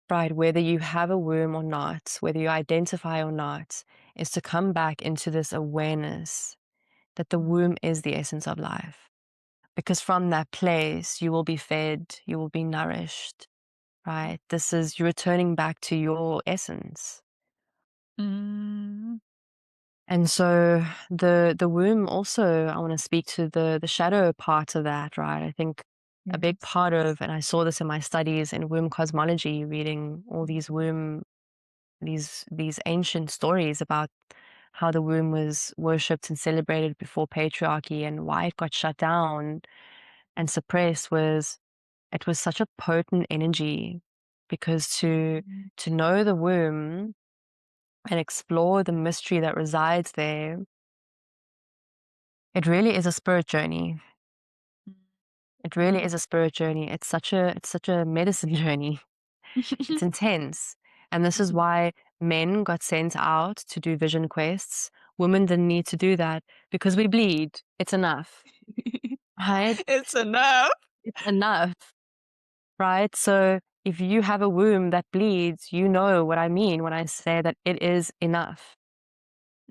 right? Whether you have a womb or not, whether you identify or not, is to come back into this awareness that the womb is the essence of life. Because from that place, you will be fed, you will be nourished, right? This is you returning back to your essence. Mm. And so the womb also, I want to speak to the shadow part of that, right? I think a big Yes. part of, and I saw this in my studies in womb cosmology, reading all these womb, these ancient stories about how the womb was worshipped and celebrated before patriarchy, and why it got shut down and suppressed was it was such a potent energy, because to know the womb and explore the mystery that resides there, it really is a spirit journey. It really is a spirit journey. It's such a medicine journey. It's intense. And this is why men got sent out to do vision quests. Women didn't need to do that because we bleed. It's enough, right? It's enough. It's enough, right? So if you have a womb that bleeds, you know what I mean when I say that it is enough.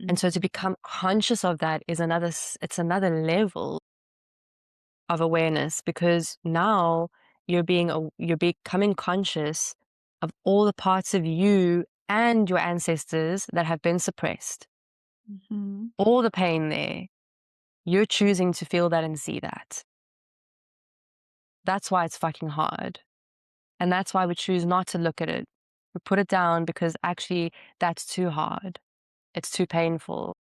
And so to become conscious of that is it's another level of awareness, because now you're becoming conscious of all the parts of you and your ancestors that have been suppressed. All the pain there. You're choosing to feel that and see that. That's why it's fucking hard. And that's why we choose not to look at it. We put it down because actually that's too hard. It's too painful.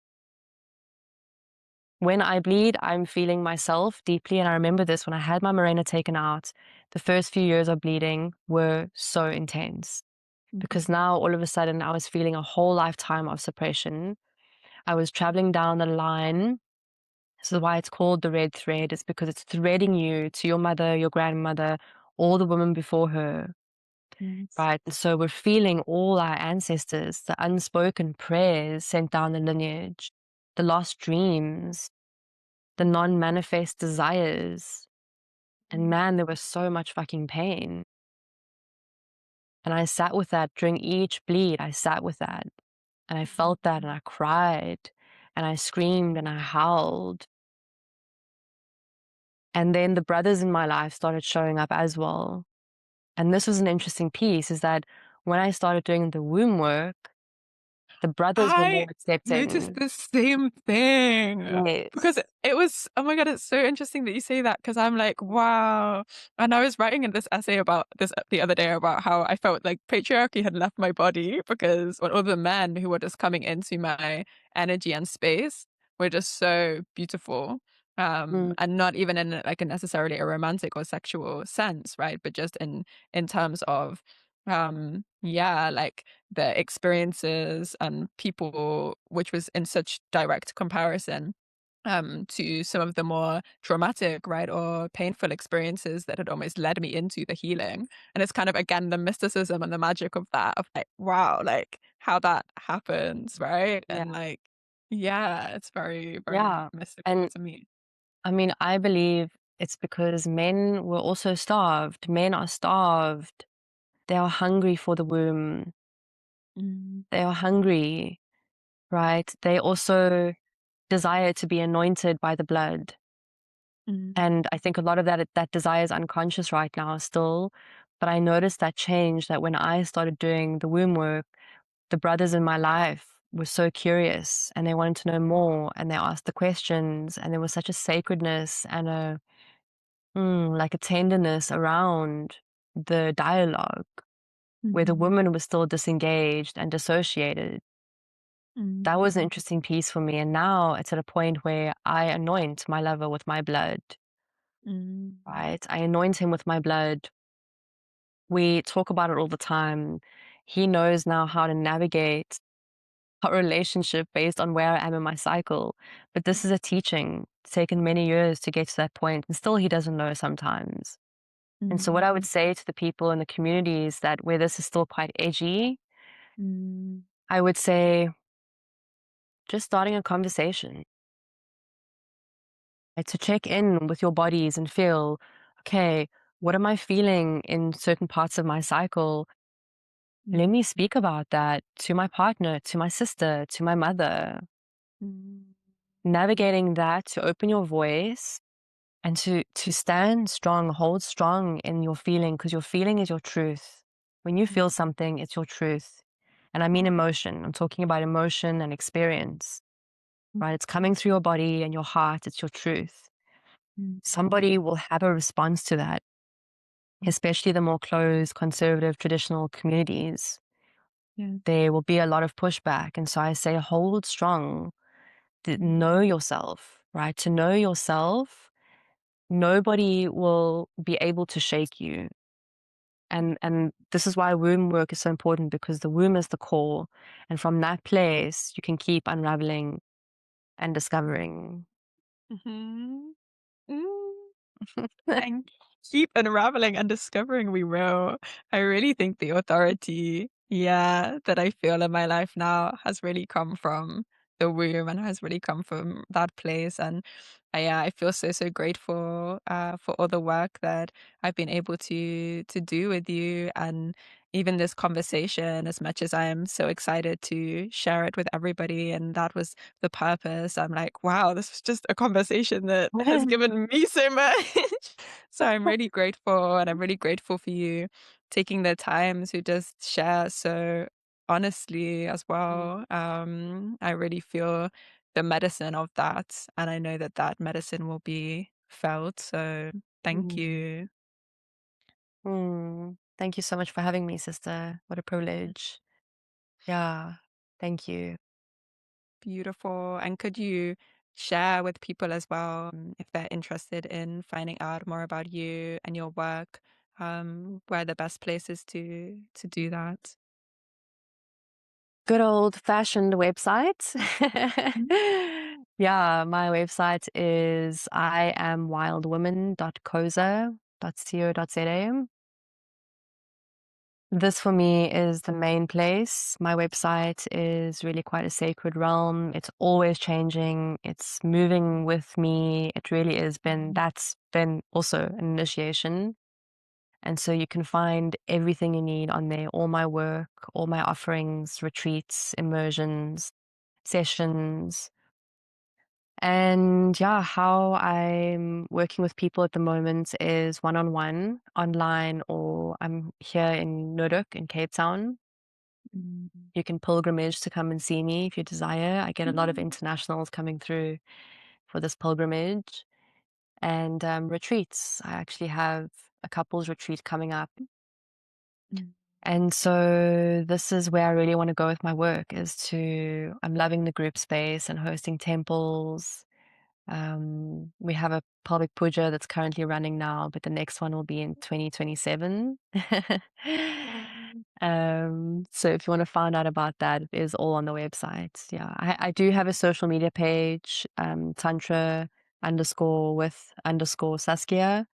When I bleed, I'm feeling myself deeply. And I remember this when I had my Mirena taken out, the first few years of bleeding were so intense, because now all of a sudden I was feeling a whole lifetime of suppression. I was traveling down the line. This is why it's called the red thread. It's because it's threading you to your mother, your grandmother, all the women before her, right? And so we're feeling all our ancestors, the unspoken prayers sent down the lineage, the lost dreams, the non-manifest desires. And man, there was so much fucking pain. And I sat with that during each bleed. I sat with that and I felt that and I cried and I screamed and I howled. And then the brothers in my life started showing up as well. And this was an interesting piece, is that when I started doing the womb work, the brothers were I more noticed accepting. the same thing, because Yes. it was, oh my God, it's so interesting that you say that, because I'm like, wow. And I was writing in this essay about this the other day about how I felt like patriarchy had left my body, because all the men who were just coming into my energy and space were just so beautiful. Mm, And not even in like a necessarily a romantic or sexual sense, right? But just in terms of like the experiences and people, which was in such direct comparison to some of the more traumatic, right, or painful experiences that had almost led me into the healing. And it's kind of, again, the mysticism and the magic of that, of like, wow, like how that happens, right? yeah. And like, yeah, it's very, very Yeah. mystical And to me. I mean, I believe it's because men were also starved. Men are starved. They are hungry for the womb. Mm, They are hungry, right? They also desire to be anointed by the blood. mm, And I think a lot of that desire is unconscious right now still. But I noticed that change, that when I started doing the womb work, the brothers in my life were so curious and they wanted to know more, and they asked the questions, and there was such a sacredness and like a tenderness around the dialogue, where the woman was still disengaged and dissociated. mm, That was an interesting piece for me. And now it's at a point where I anoint my lover with my blood, mm, right? I anoint him with my blood. We talk about it all the time. He knows now how to navigate our relationship based on where I am in my cycle. But this is a teaching. It's taken many years to get to that point, and still he doesn't know sometimes. And so what I would say to the people in the communities that where this is still quite edgy, mm, I would say just starting a conversation. right? To check in with your bodies and feel, okay, what am I feeling in certain parts of my cycle? Let me speak about that to my partner, to my sister, to my mother. Navigating that, to open your voice and to stand strong, hold strong in your feeling, because your feeling is your truth. When you feel something, it's your truth. And I mean emotion. I'm talking about emotion and experience, right? It's coming through your body and your heart. It's your truth. Somebody will have a response to that, especially the more closed, conservative, traditional communities. There will be a lot of pushback. And so I say, hold strong, know yourself, right? To know yourself, nobody will be able to shake you. And this is why womb work is so important, because the womb is the core. And from that place, you can keep unraveling and discovering. And keep unraveling and discovering we will. I really think the authority, that I feel in my life now has really come from the womb and has really come from that place. And I feel so grateful for all the work that I've been able to do with you, and even this conversation, as much as I'm so excited to share it with everybody. And that was the purpose. I'm like, wow, this was just a conversation that has given me so much. So I'm really grateful, and I'm really grateful for you taking the time to just share so honestly as well. I really feel the medicine of that, and I know that that medicine will be felt. So thank you. Thank you so much for having me, sister. What a privilege. Yeah, thank you. Beautiful. And could you share with people as well, if they're interested in finding out more about you and your work, where the best places to do that? Good old-fashioned website. Yeah, my website is iamwildwoman.coza.co.za. This for me is the main place. My website is really quite a sacred realm. It's always changing. It's moving with me. It really has been, that's been also an initiation. And so you can find everything you need on there, all my work, all my offerings, retreats, immersions, sessions. And yeah, how I'm working with people at the moment is one-on-one, online, or I'm here in Nuruk in Cape Town. You can pilgrimage to come and see me if you desire. I get a lot of internationals coming through for this pilgrimage. And retreats. I actually have a couples retreat coming up. And so this is where I really want to go with my work, I'm loving the group space and hosting temples. We have a Pelvic Puja that's currently running now, but the next one will be in 2027. So if you want to find out about that, it is all on the website. Yeah, I do have a social media page, Tantra _ Suskia.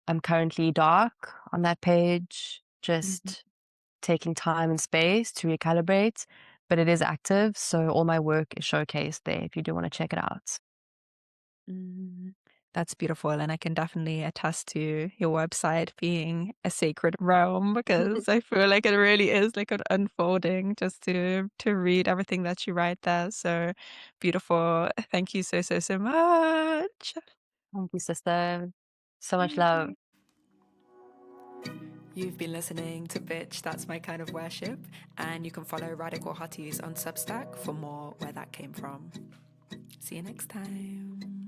I'm currently dark on that page, just taking time and space to recalibrate, but it is active. So all my work is showcased there if you do want to check it out. That's beautiful. And I can definitely attest to your website being a sacred realm, because I feel like it really is like an unfolding just to read everything that you write there. So beautiful. Thank you so much. Thank you, sister. So much love. You've been listening to Bitch, That's My Kind of Worship, and you can follow Radical Hotties on Substack for more where that came from. See you next time.